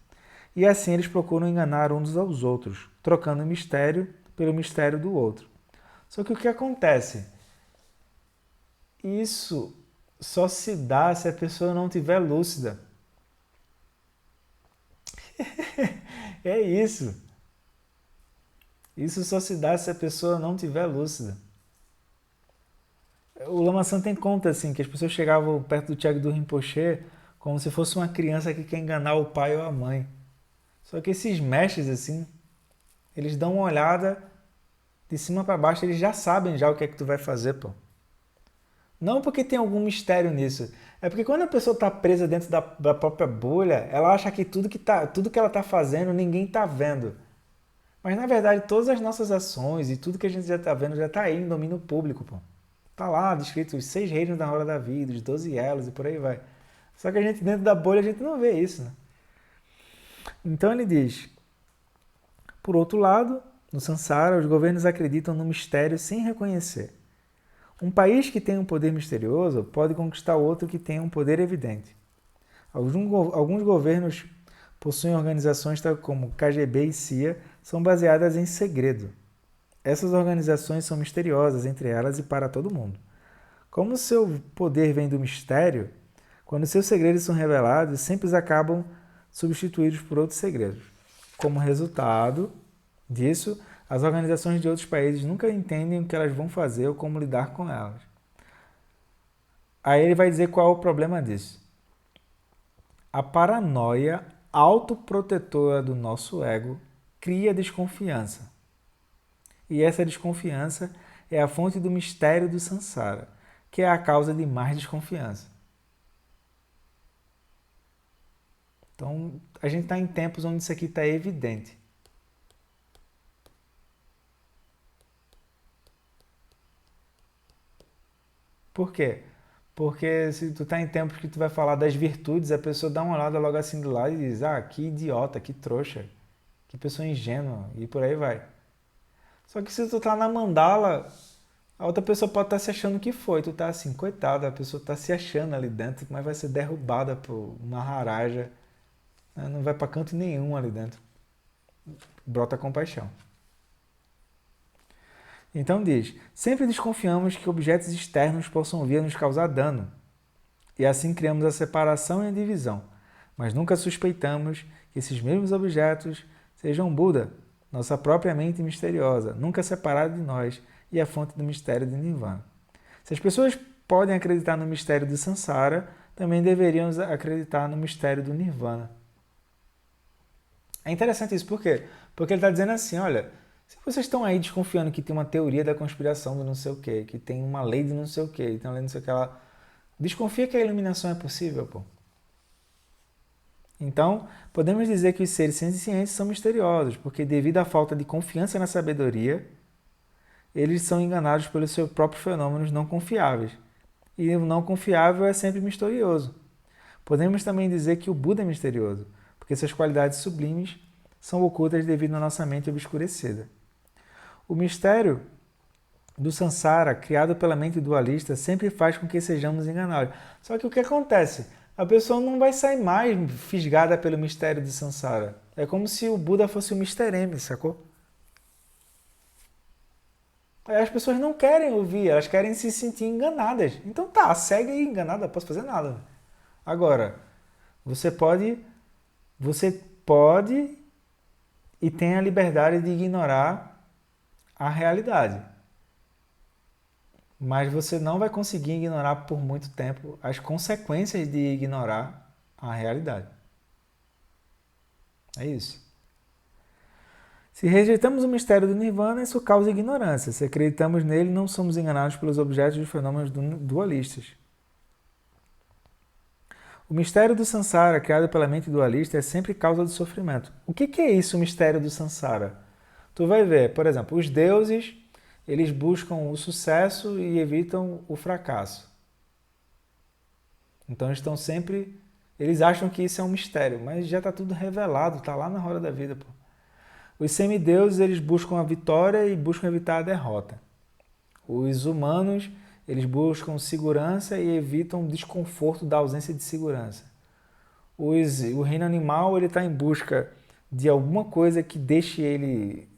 E assim eles procuram enganar uns aos outros, trocando o mistério pelo mistério do outro. Só que o que acontece? Isso só se dá se a pessoa não estiver lúcida. É isso. Isso só se dá se a pessoa não estiver lúcida. O Lama tem conta assim, que as pessoas chegavam perto do Thiago do Rinpoche como se fosse uma criança que quer enganar o pai ou a mãe. Só que esses mestres, assim, eles dão uma olhada de cima para baixo, eles já sabem já o que é que tu vai fazer, pô. Não porque tem algum mistério nisso. É porque quando a pessoa está presa dentro da própria bolha, ela acha que tudo que ela está fazendo, ninguém está vendo. Mas na verdade, todas as nossas ações e tudo que a gente já está vendo já está aí em domínio público, pô. Tá lá descrito os 6 reinos da roda da vida, os 12 elos e por aí vai. Só que a gente dentro da bolha a gente não vê isso, né? Então ele diz: por outro lado, no Sansara, os governos acreditam no mistério sem reconhecer. Um país que tem um poder misterioso pode conquistar outro que tem um poder evidente. Alguns governos possuem organizações como KGB e CIA, são baseadas em segredo. Essas organizações são misteriosas entre elas e para todo mundo. Como seu poder vem do mistério, quando seus segredos são revelados, sempre acabam substituídos por outros segredos. Como resultado disso, as organizações de outros países nunca entendem o que elas vão fazer ou como lidar com elas. Aí ele vai dizer qual é o problema disso. A paranoia autoprotetora do nosso ego cria desconfiança. E essa desconfiança é a fonte do mistério do Sansara, que é a causa de mais desconfiança. Então, a gente está em tempos onde isso aqui está evidente. Por quê? Porque se tu tá em tempos que tu vai falar das virtudes, a pessoa dá uma olhada logo assim do lado e diz, que idiota, que trouxa, que pessoa ingênua, e por aí vai. Só que se tu tá na mandala, a outra pessoa pode estar se achando que foi, tu tá assim, coitada, a pessoa tá se achando ali dentro, mas vai ser derrubada por uma raraja, né? Não vai para canto nenhum ali dentro. Brota compaixão. Então diz, sempre desconfiamos que objetos externos possam vir a nos causar dano, e assim criamos a separação e a divisão, mas nunca suspeitamos que esses mesmos objetos sejam Buda, nossa própria mente misteriosa, nunca separada de nós e a fonte do mistério de Nirvana. Se as pessoas podem acreditar no mistério do Sansara, também deveriam acreditar no mistério do Nirvana. É interessante isso, por quê? Porque ele está dizendo assim, olha, se vocês estão aí desconfiando que tem uma teoria da conspiração do não sei o quê, que tem uma lei de não sei o quê, tem uma lei de não sei o que lá, desconfia que a iluminação é possível, pô. Então, podemos dizer que os seres sencientes são misteriosos, porque devido à falta de confiança na sabedoria, eles são enganados pelos seus próprios fenômenos não confiáveis. E o não confiável é sempre misterioso. Podemos também dizer que o Buda é misterioso, porque suas qualidades sublimes são ocultas devido à nossa mente obscurecida. O mistério do Sansara, criado pela mente dualista, sempre faz com que sejamos enganados. Só que o que acontece? A pessoa não vai sair mais fisgada pelo mistério do Sansara. É como se o Buda fosse o Mr. M, sacou? As pessoas não querem ouvir, elas querem se sentir enganadas. Então tá, segue aí enganada, não posso fazer nada. Agora, você pode e tem a liberdade de ignorar a realidade. Mas você não vai conseguir ignorar por muito tempo as consequências de ignorar a realidade. É isso. Se rejeitamos o mistério do Nirvana, isso causa ignorância. Se acreditamos nele, não somos enganados pelos objetos dos fenômenos dualistas. O mistério do Sansara, criado pela mente dualista, é sempre causa de sofrimento. O que é isso, o mistério do Sansara? Tu vai ver, por exemplo, os deuses, eles buscam o sucesso e evitam o fracasso. Então eles acham que isso é um mistério, mas já está tudo revelado, está lá na roda da vida, pô. Os semideuses, eles buscam a vitória e buscam evitar a derrota. Os humanos, eles buscam segurança e evitam o desconforto da ausência de segurança. O reino animal, ele está em busca de alguma coisa que deixe ele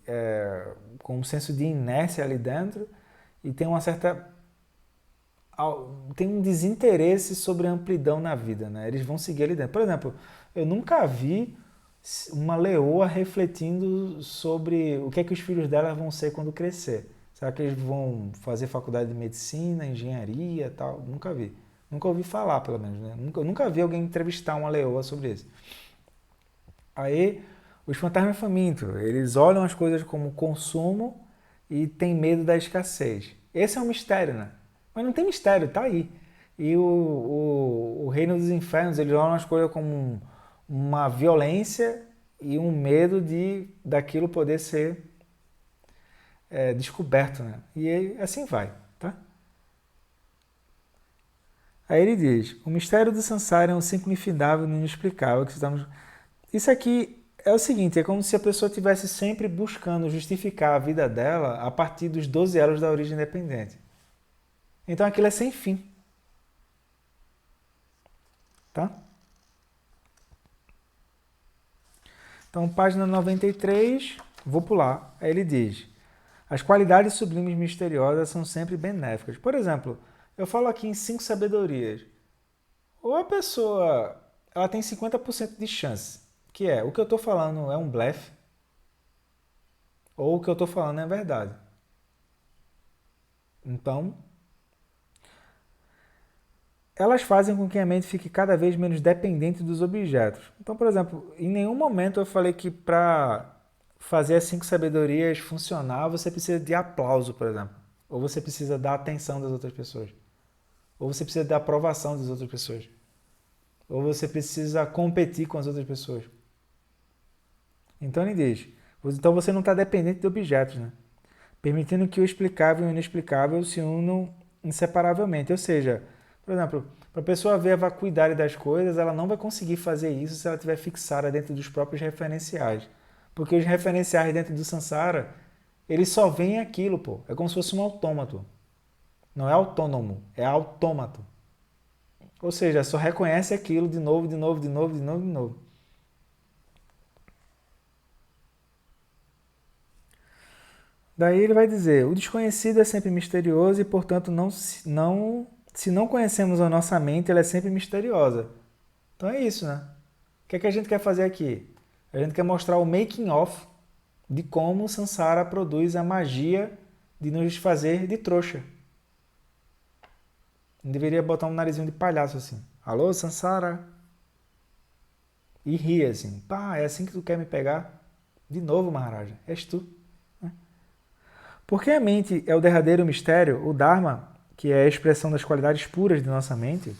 com um senso de inércia ali dentro e tem um desinteresse sobre a amplidão na vida, né? Eles vão seguir ali dentro. Por exemplo, eu nunca vi uma leoa refletindo sobre o que é que os filhos dela vão ser quando crescer. Será que eles vão fazer faculdade de medicina, engenharia e tal? Nunca vi. Nunca ouvi falar, pelo menos, né? Nunca vi alguém entrevistar uma leoa sobre isso. Aí, os fantasmas famintos, eles olham as coisas como consumo e têm medo da escassez. Esse é um mistério, né? Mas não tem mistério, tá aí. E o reino dos infernos, eles olham as coisas como uma violência e um medo daquilo poder ser descoberto, né? E assim vai, tá? Aí ele diz, o mistério do Sansara é um ciclo infindável e inexplicável. Isso aqui é o seguinte, é como se a pessoa estivesse sempre buscando justificar a vida dela a partir dos 12 elos da origem independente. Então aquilo é sem fim. Tá? Então, página 93, vou pular. Aí ele diz, as qualidades sublimes misteriosas são sempre benéficas. Por exemplo, eu falo aqui em 5 sabedorias. Ou a pessoa ela tem 50% de chance, que é o que eu estou falando é um blefe, ou o que eu estou falando é verdade. Então, elas fazem com que a mente fique cada vez menos dependente dos objetos. Então, por exemplo, em nenhum momento eu falei que para fazer as 5 sabedorias funcionar, você precisa de aplauso, por exemplo. Ou você precisa da atenção das outras pessoas. Ou você precisa da aprovação das outras pessoas. Ou você precisa competir com as outras pessoas. Então ele diz, então você não está dependente de objetos, né? Permitindo que o explicável e o inexplicável se unam inseparavelmente. Ou seja, por exemplo, para a pessoa ver a vacuidade das coisas, ela não vai conseguir fazer isso se ela estiver fixada dentro dos próprios referenciais. Porque os referenciais dentro do Sansara, eles só veem aquilo, pô. É como se fosse um autômato. Não é autônomo, é autômato. Ou seja, só reconhece aquilo de novo, de novo, de novo, de novo, de novo. Daí ele vai dizer, o desconhecido é sempre misterioso e, portanto, se não conhecemos a nossa mente, ela é sempre misteriosa. Então é isso, né? O que é que a gente quer fazer aqui? A gente quer mostrar o making of de como o Sansara produz a magia de nos fazer de trouxa. Não deveria botar um narizinho de palhaço assim. Alô, Sansara? E rir assim. Pá, é assim que tu quer me pegar? De novo, Maharaja, és tu. Porque a mente é o derradeiro mistério, o Dharma, que é a expressão das qualidades puras de nossa mente,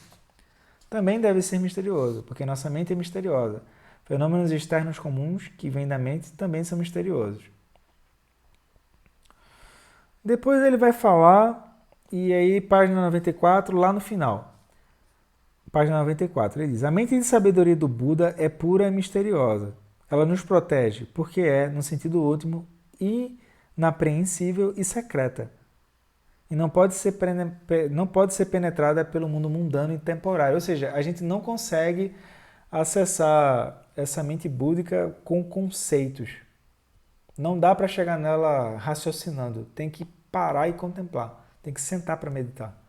também deve ser misterioso, porque nossa mente é misteriosa. Fenômenos externos comuns que vêm da mente também são misteriosos. Depois ele vai falar, e aí página 94, lá no final. Página 94, ele diz, a mente de sabedoria do Buda é pura e misteriosa. Ela nos protege, porque é, no sentido último, inapreensível e secreta. E não pode ser penetrada pelo mundo mundano e temporário. Ou seja, a gente não consegue acessar essa mente búdica com conceitos. Não dá para chegar nela raciocinando. Tem que parar e contemplar. Tem que sentar para meditar.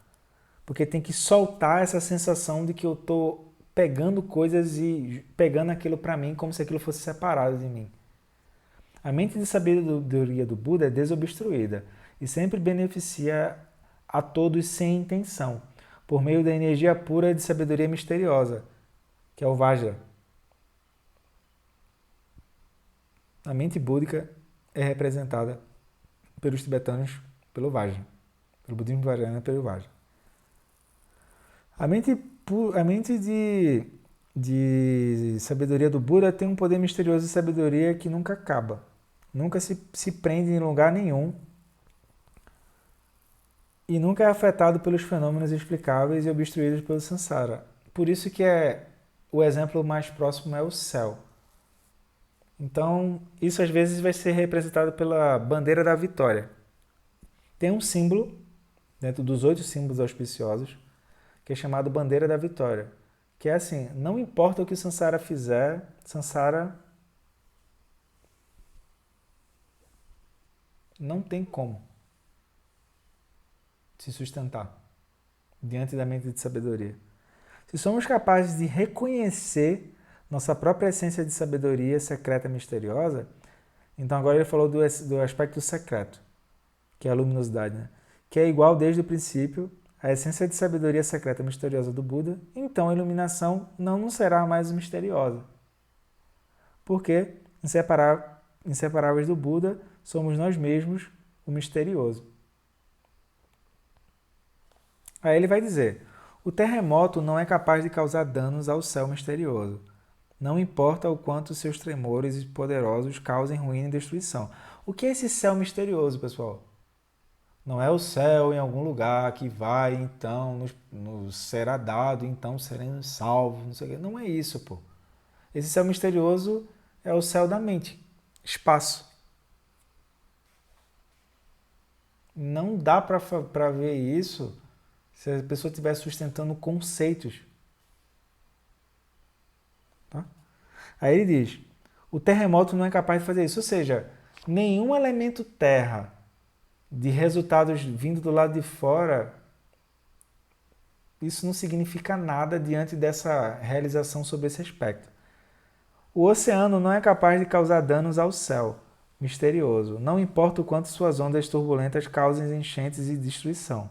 Porque tem que soltar essa sensação de que eu estou pegando coisas e pegando aquilo para mim como se aquilo fosse separado de mim. A mente de sabedoria do Buda é desobstruída e sempre beneficia a todos sem intenção, por meio da energia pura de sabedoria misteriosa, que é o Vajra. A mente búdica é representada pelos tibetanos pelo Vajra, pelo budismo vajrayana pelo Vajra. A mente de sabedoria do Buda tem um poder misterioso de sabedoria que nunca acaba. Nunca se prende em lugar nenhum e nunca é afetado pelos fenômenos explicáveis e obstruídos pelo Sansara. Por isso que o exemplo mais próximo é o céu. Então, isso às vezes vai ser representado pela bandeira da vitória. Tem um símbolo, dentro dos 8 símbolos auspiciosos, que é chamado bandeira da vitória. Que é assim, não importa o que o Sansara fizer, Sansara não tem como se sustentar diante da mente de sabedoria. Se somos capazes de reconhecer nossa própria essência de sabedoria secreta e misteriosa, então agora ele falou do aspecto secreto, que é a luminosidade, né? Que é igual desde o princípio à essência de sabedoria secreta e misteriosa do Buda, então a iluminação não será mais misteriosa. Porque, inseparáveis do Buda, somos nós mesmos o misterioso. Aí ele vai dizer, o terremoto não é capaz de causar danos ao céu misterioso. Não importa o quanto seus tremores poderosos causem ruína e destruição. O que é esse céu misterioso, pessoal? Não é o céu em algum lugar que vai, então, nos será dado, então seremos salvos, não sei o quê. Não é isso, pô. Esse céu misterioso é o céu da mente, espaço. Não dá para ver isso se a pessoa estiver sustentando conceitos. Tá? Aí ele diz, o terremoto não é capaz de fazer isso. Ou seja, nenhum elemento terra de resultados vindo do lado de fora, isso não significa nada diante dessa realização sobre esse aspecto. O oceano não é capaz de causar danos ao céu misterioso, não importa o quanto suas ondas turbulentas causem enchentes e destruição.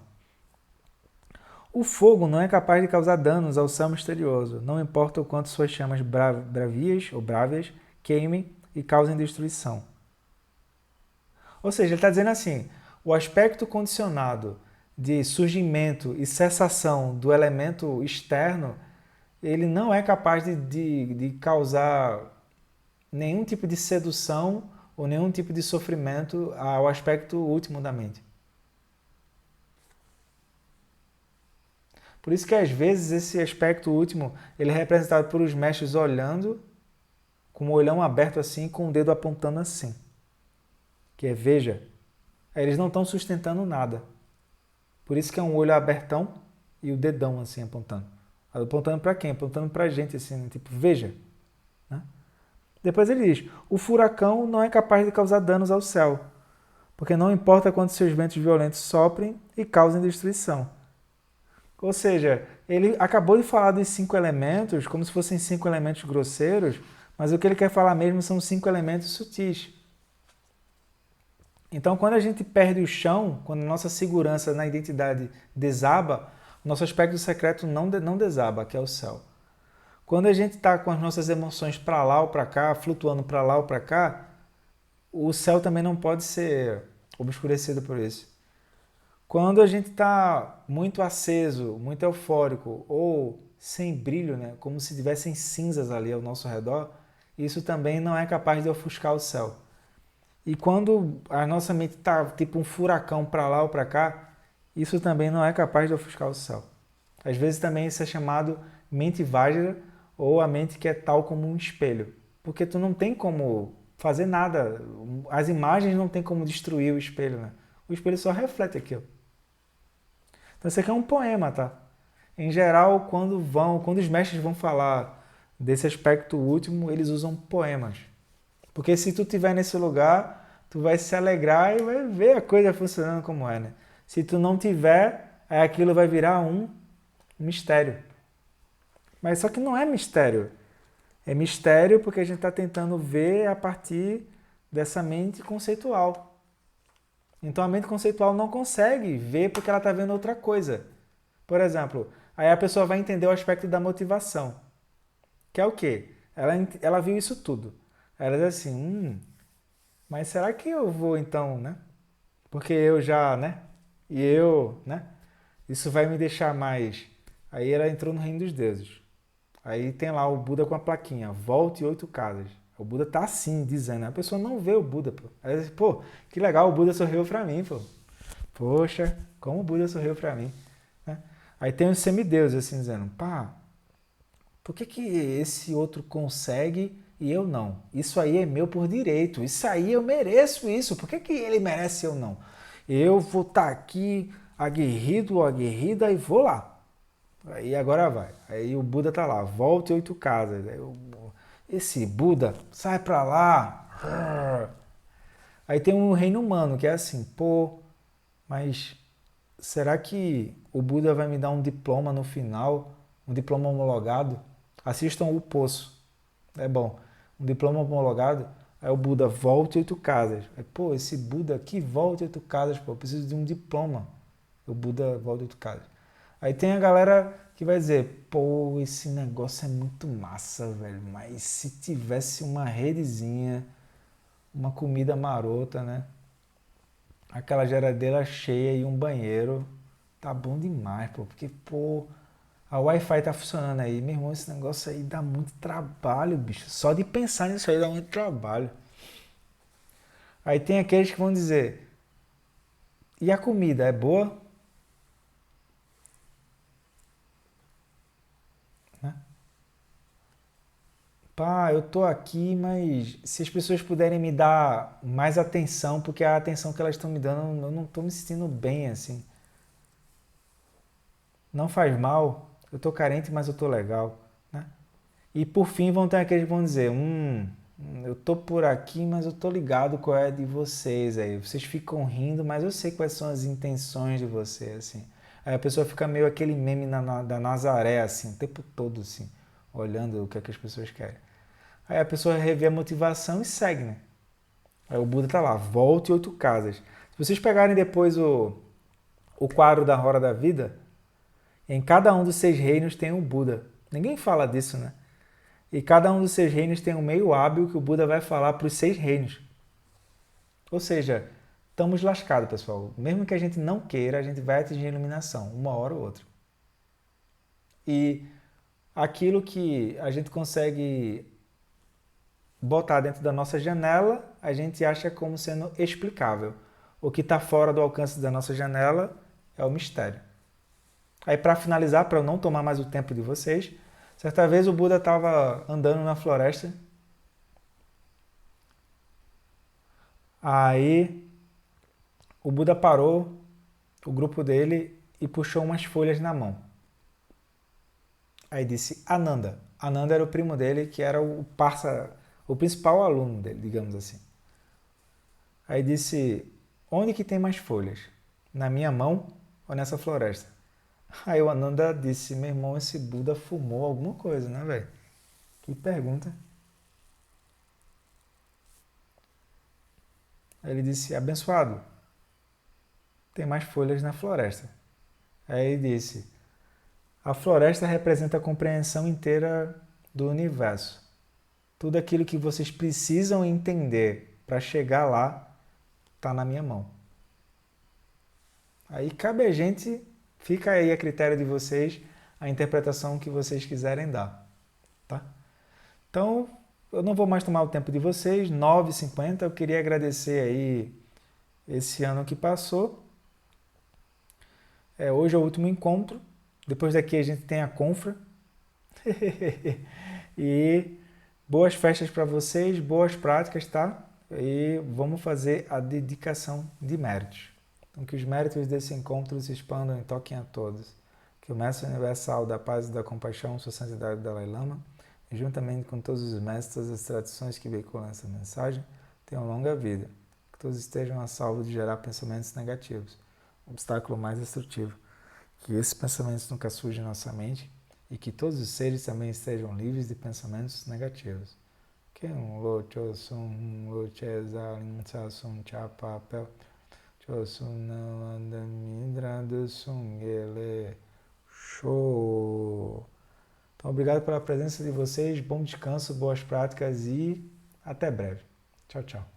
O fogo não é capaz de causar danos ao céu misterioso, não importa o quanto suas chamas bravias ou brávias queimem e causem destruição. Ou seja, ele está dizendo assim, o aspecto condicionado de surgimento e cessação do elemento externo, ele não é capaz de causar nenhum tipo de sedução ou nenhum tipo de sofrimento ao aspecto último da mente. Por isso que às vezes esse aspecto último ele é representado por os mestres olhando, com o olhão aberto assim, com o dedo apontando assim. Que é veja. Aí eles não estão sustentando nada. Por isso que é um olho abertão e o dedão assim apontando. Apontando para quem? Apontando para a gente assim, tipo, veja. Né? Depois ele diz, o furacão não é capaz de causar danos ao céu, porque não importa quantos seus ventos violentos soprem e causem destruição. Ou seja, ele acabou de falar dos 5 elementos como se fossem 5 elementos grosseiros, mas o que ele quer falar mesmo são 5 elementos sutis. Então, quando a gente perde o chão, quando a nossa segurança na identidade desaba, o nosso aspecto secreto não desaba, que é o céu. Quando a gente está com as nossas emoções para lá ou para cá, flutuando para lá ou para cá, o céu também não pode ser obscurecido por isso. Quando a gente está muito aceso, muito eufórico ou sem brilho, né, como se tivessem cinzas ali ao nosso redor, isso também não é capaz de ofuscar o céu. E quando a nossa mente está tipo um furacão para lá ou para cá, isso também não é capaz de ofuscar o céu. Às vezes também isso é chamado mente vágida ou a mente que é tal como um espelho. Porque tu não tem como fazer nada, as imagens não tem como destruir o espelho, né? O espelho só reflete aquilo. Então isso aqui é um poema, tá? Em geral, quando os mestres vão falar desse aspecto último, eles usam poemas. Porque se tu estiver nesse lugar, tu vai se alegrar e vai ver a coisa funcionando como é, né? Se tu não tiver, aquilo vai virar um mistério. Mas só que não é mistério. É mistério porque a gente está tentando ver a partir dessa mente conceitual. Então a mente conceitual não consegue ver porque ela está vendo outra coisa. Por exemplo, aí a pessoa vai entender o aspecto da motivação. Que é o quê? Ela viu isso tudo. Ela diz assim, mas será que eu vou então, né? Porque eu já, né? E eu, né? Isso vai me deixar mais... Aí ela entrou no reino dos deuses. Aí tem lá o Buda com a plaquinha, volte 8 casas. O Buda tá assim, dizendo. A pessoa não vê o Buda, pô. Aí diz, pô, que legal, o Buda sorriu pra mim, pô. Poxa, como o Buda sorriu pra mim. Né? Aí tem os semideuses assim, dizendo, pá, por que esse outro consegue e eu não? Isso aí é meu por direito. Isso aí eu mereço isso. Por que ele merece e eu não? Eu vou estar aqui aguerrido ou aguerrida e vou lá. Aí agora vai. Aí o Buda tá lá, volte 8 casas. Aí esse Buda, sai pra lá. Aí tem um reino humano que é assim, pô, mas será que o Buda vai me dar um diploma no final? Um diploma homologado? Assistam O Poço. É bom. Um diploma homologado. Aí o Buda, volte 8 casas. Aí, pô, esse Buda aqui, volte 8 casas, pô, eu preciso de um diploma. O Buda, volte 8 casas. Aí tem a galera que vai dizer, pô, esse negócio é muito massa, velho, mas se tivesse uma redezinha, uma comida marota, né? Aquela geladeira cheia e um banheiro, tá bom demais, pô, porque, pô, a Wi-Fi tá funcionando aí. Meu irmão, esse negócio aí dá muito trabalho, bicho. Só de pensar nisso aí dá muito trabalho. Aí tem aqueles que vão dizer, e a comida é boa? Pá, eu tô aqui, mas se as pessoas puderem me dar mais atenção, porque a atenção que elas estão me dando, eu não tô me sentindo bem, assim. Não faz mal, eu tô carente, mas eu tô legal, né? E por fim vão ter aqueles que vão dizer, eu tô por aqui, mas eu tô ligado qual é de vocês aí. Vocês ficam rindo, mas eu sei quais são as intenções de vocês, assim. Aí a pessoa fica meio aquele meme da Nazaré, assim, o tempo todo, assim, olhando o que é que as pessoas querem. Aí a pessoa revê a motivação e segue, né? Aí o Buda tá lá, volte 8 casas. Se vocês pegarem depois o quadro da Roda da Vida, em cada um dos 6 reinos tem um Buda. Ninguém fala disso, né? E cada um dos 6 reinos tem um meio hábil que o Buda vai falar para os 6 reinos. Ou seja, estamos lascados, pessoal. Mesmo que a gente não queira, a gente vai atingir a iluminação, uma hora ou outra. E aquilo que a gente consegue botar dentro da nossa janela, a gente acha como sendo explicável. O que está fora do alcance da nossa janela é o mistério. Aí, para finalizar, para eu não tomar mais o tempo de vocês, certa vez o Buda estava andando na floresta. Aí o Buda parou, o grupo dele, e puxou umas folhas na mão. Aí disse Ananda. Ananda era o primo dele, que era o principal aluno dele, digamos assim. Aí disse, onde que tem mais folhas? Na minha mão ou nessa floresta? Aí o Ananda disse, meu irmão, esse Buda fumou alguma coisa, né, velho? Que pergunta. Aí ele disse, abençoado, tem mais folhas na floresta. Aí ele disse, a floresta representa a compreensão inteira do universo. Tudo aquilo que vocês precisam entender para chegar lá está na minha mão. Aí cabe a gente, fica aí a critério de vocês, a interpretação que vocês quiserem dar. Tá? Então, eu não vou mais tomar o tempo de vocês, 9h50, eu queria agradecer aí esse ano que passou. Hoje é o último encontro, depois daqui a gente tem a confra. E boas festas para vocês, boas práticas, tá? E vamos fazer a dedicação de méritos. Então, que os méritos desse encontro se expandam e toquem a todos. Que o Mestre Universal da Paz e da Compaixão, Sua Santidade Dalai Lama, juntamente com todos os mestres das tradições que veiculam essa mensagem, tenham longa vida. Que todos estejam a salvo de gerar pensamentos negativos, o obstáculo mais destrutivo. Que esses pensamentos nunca surjam em nossa mente e que todos os seres também estejam livres de pensamentos negativos. Que um lo cho sum lo che zalin sa sum cha papel cho sum na landa midra do sum ele show. Então, obrigado pela presença de vocês, bom descanso, boas práticas e até breve. Tchau, tchau.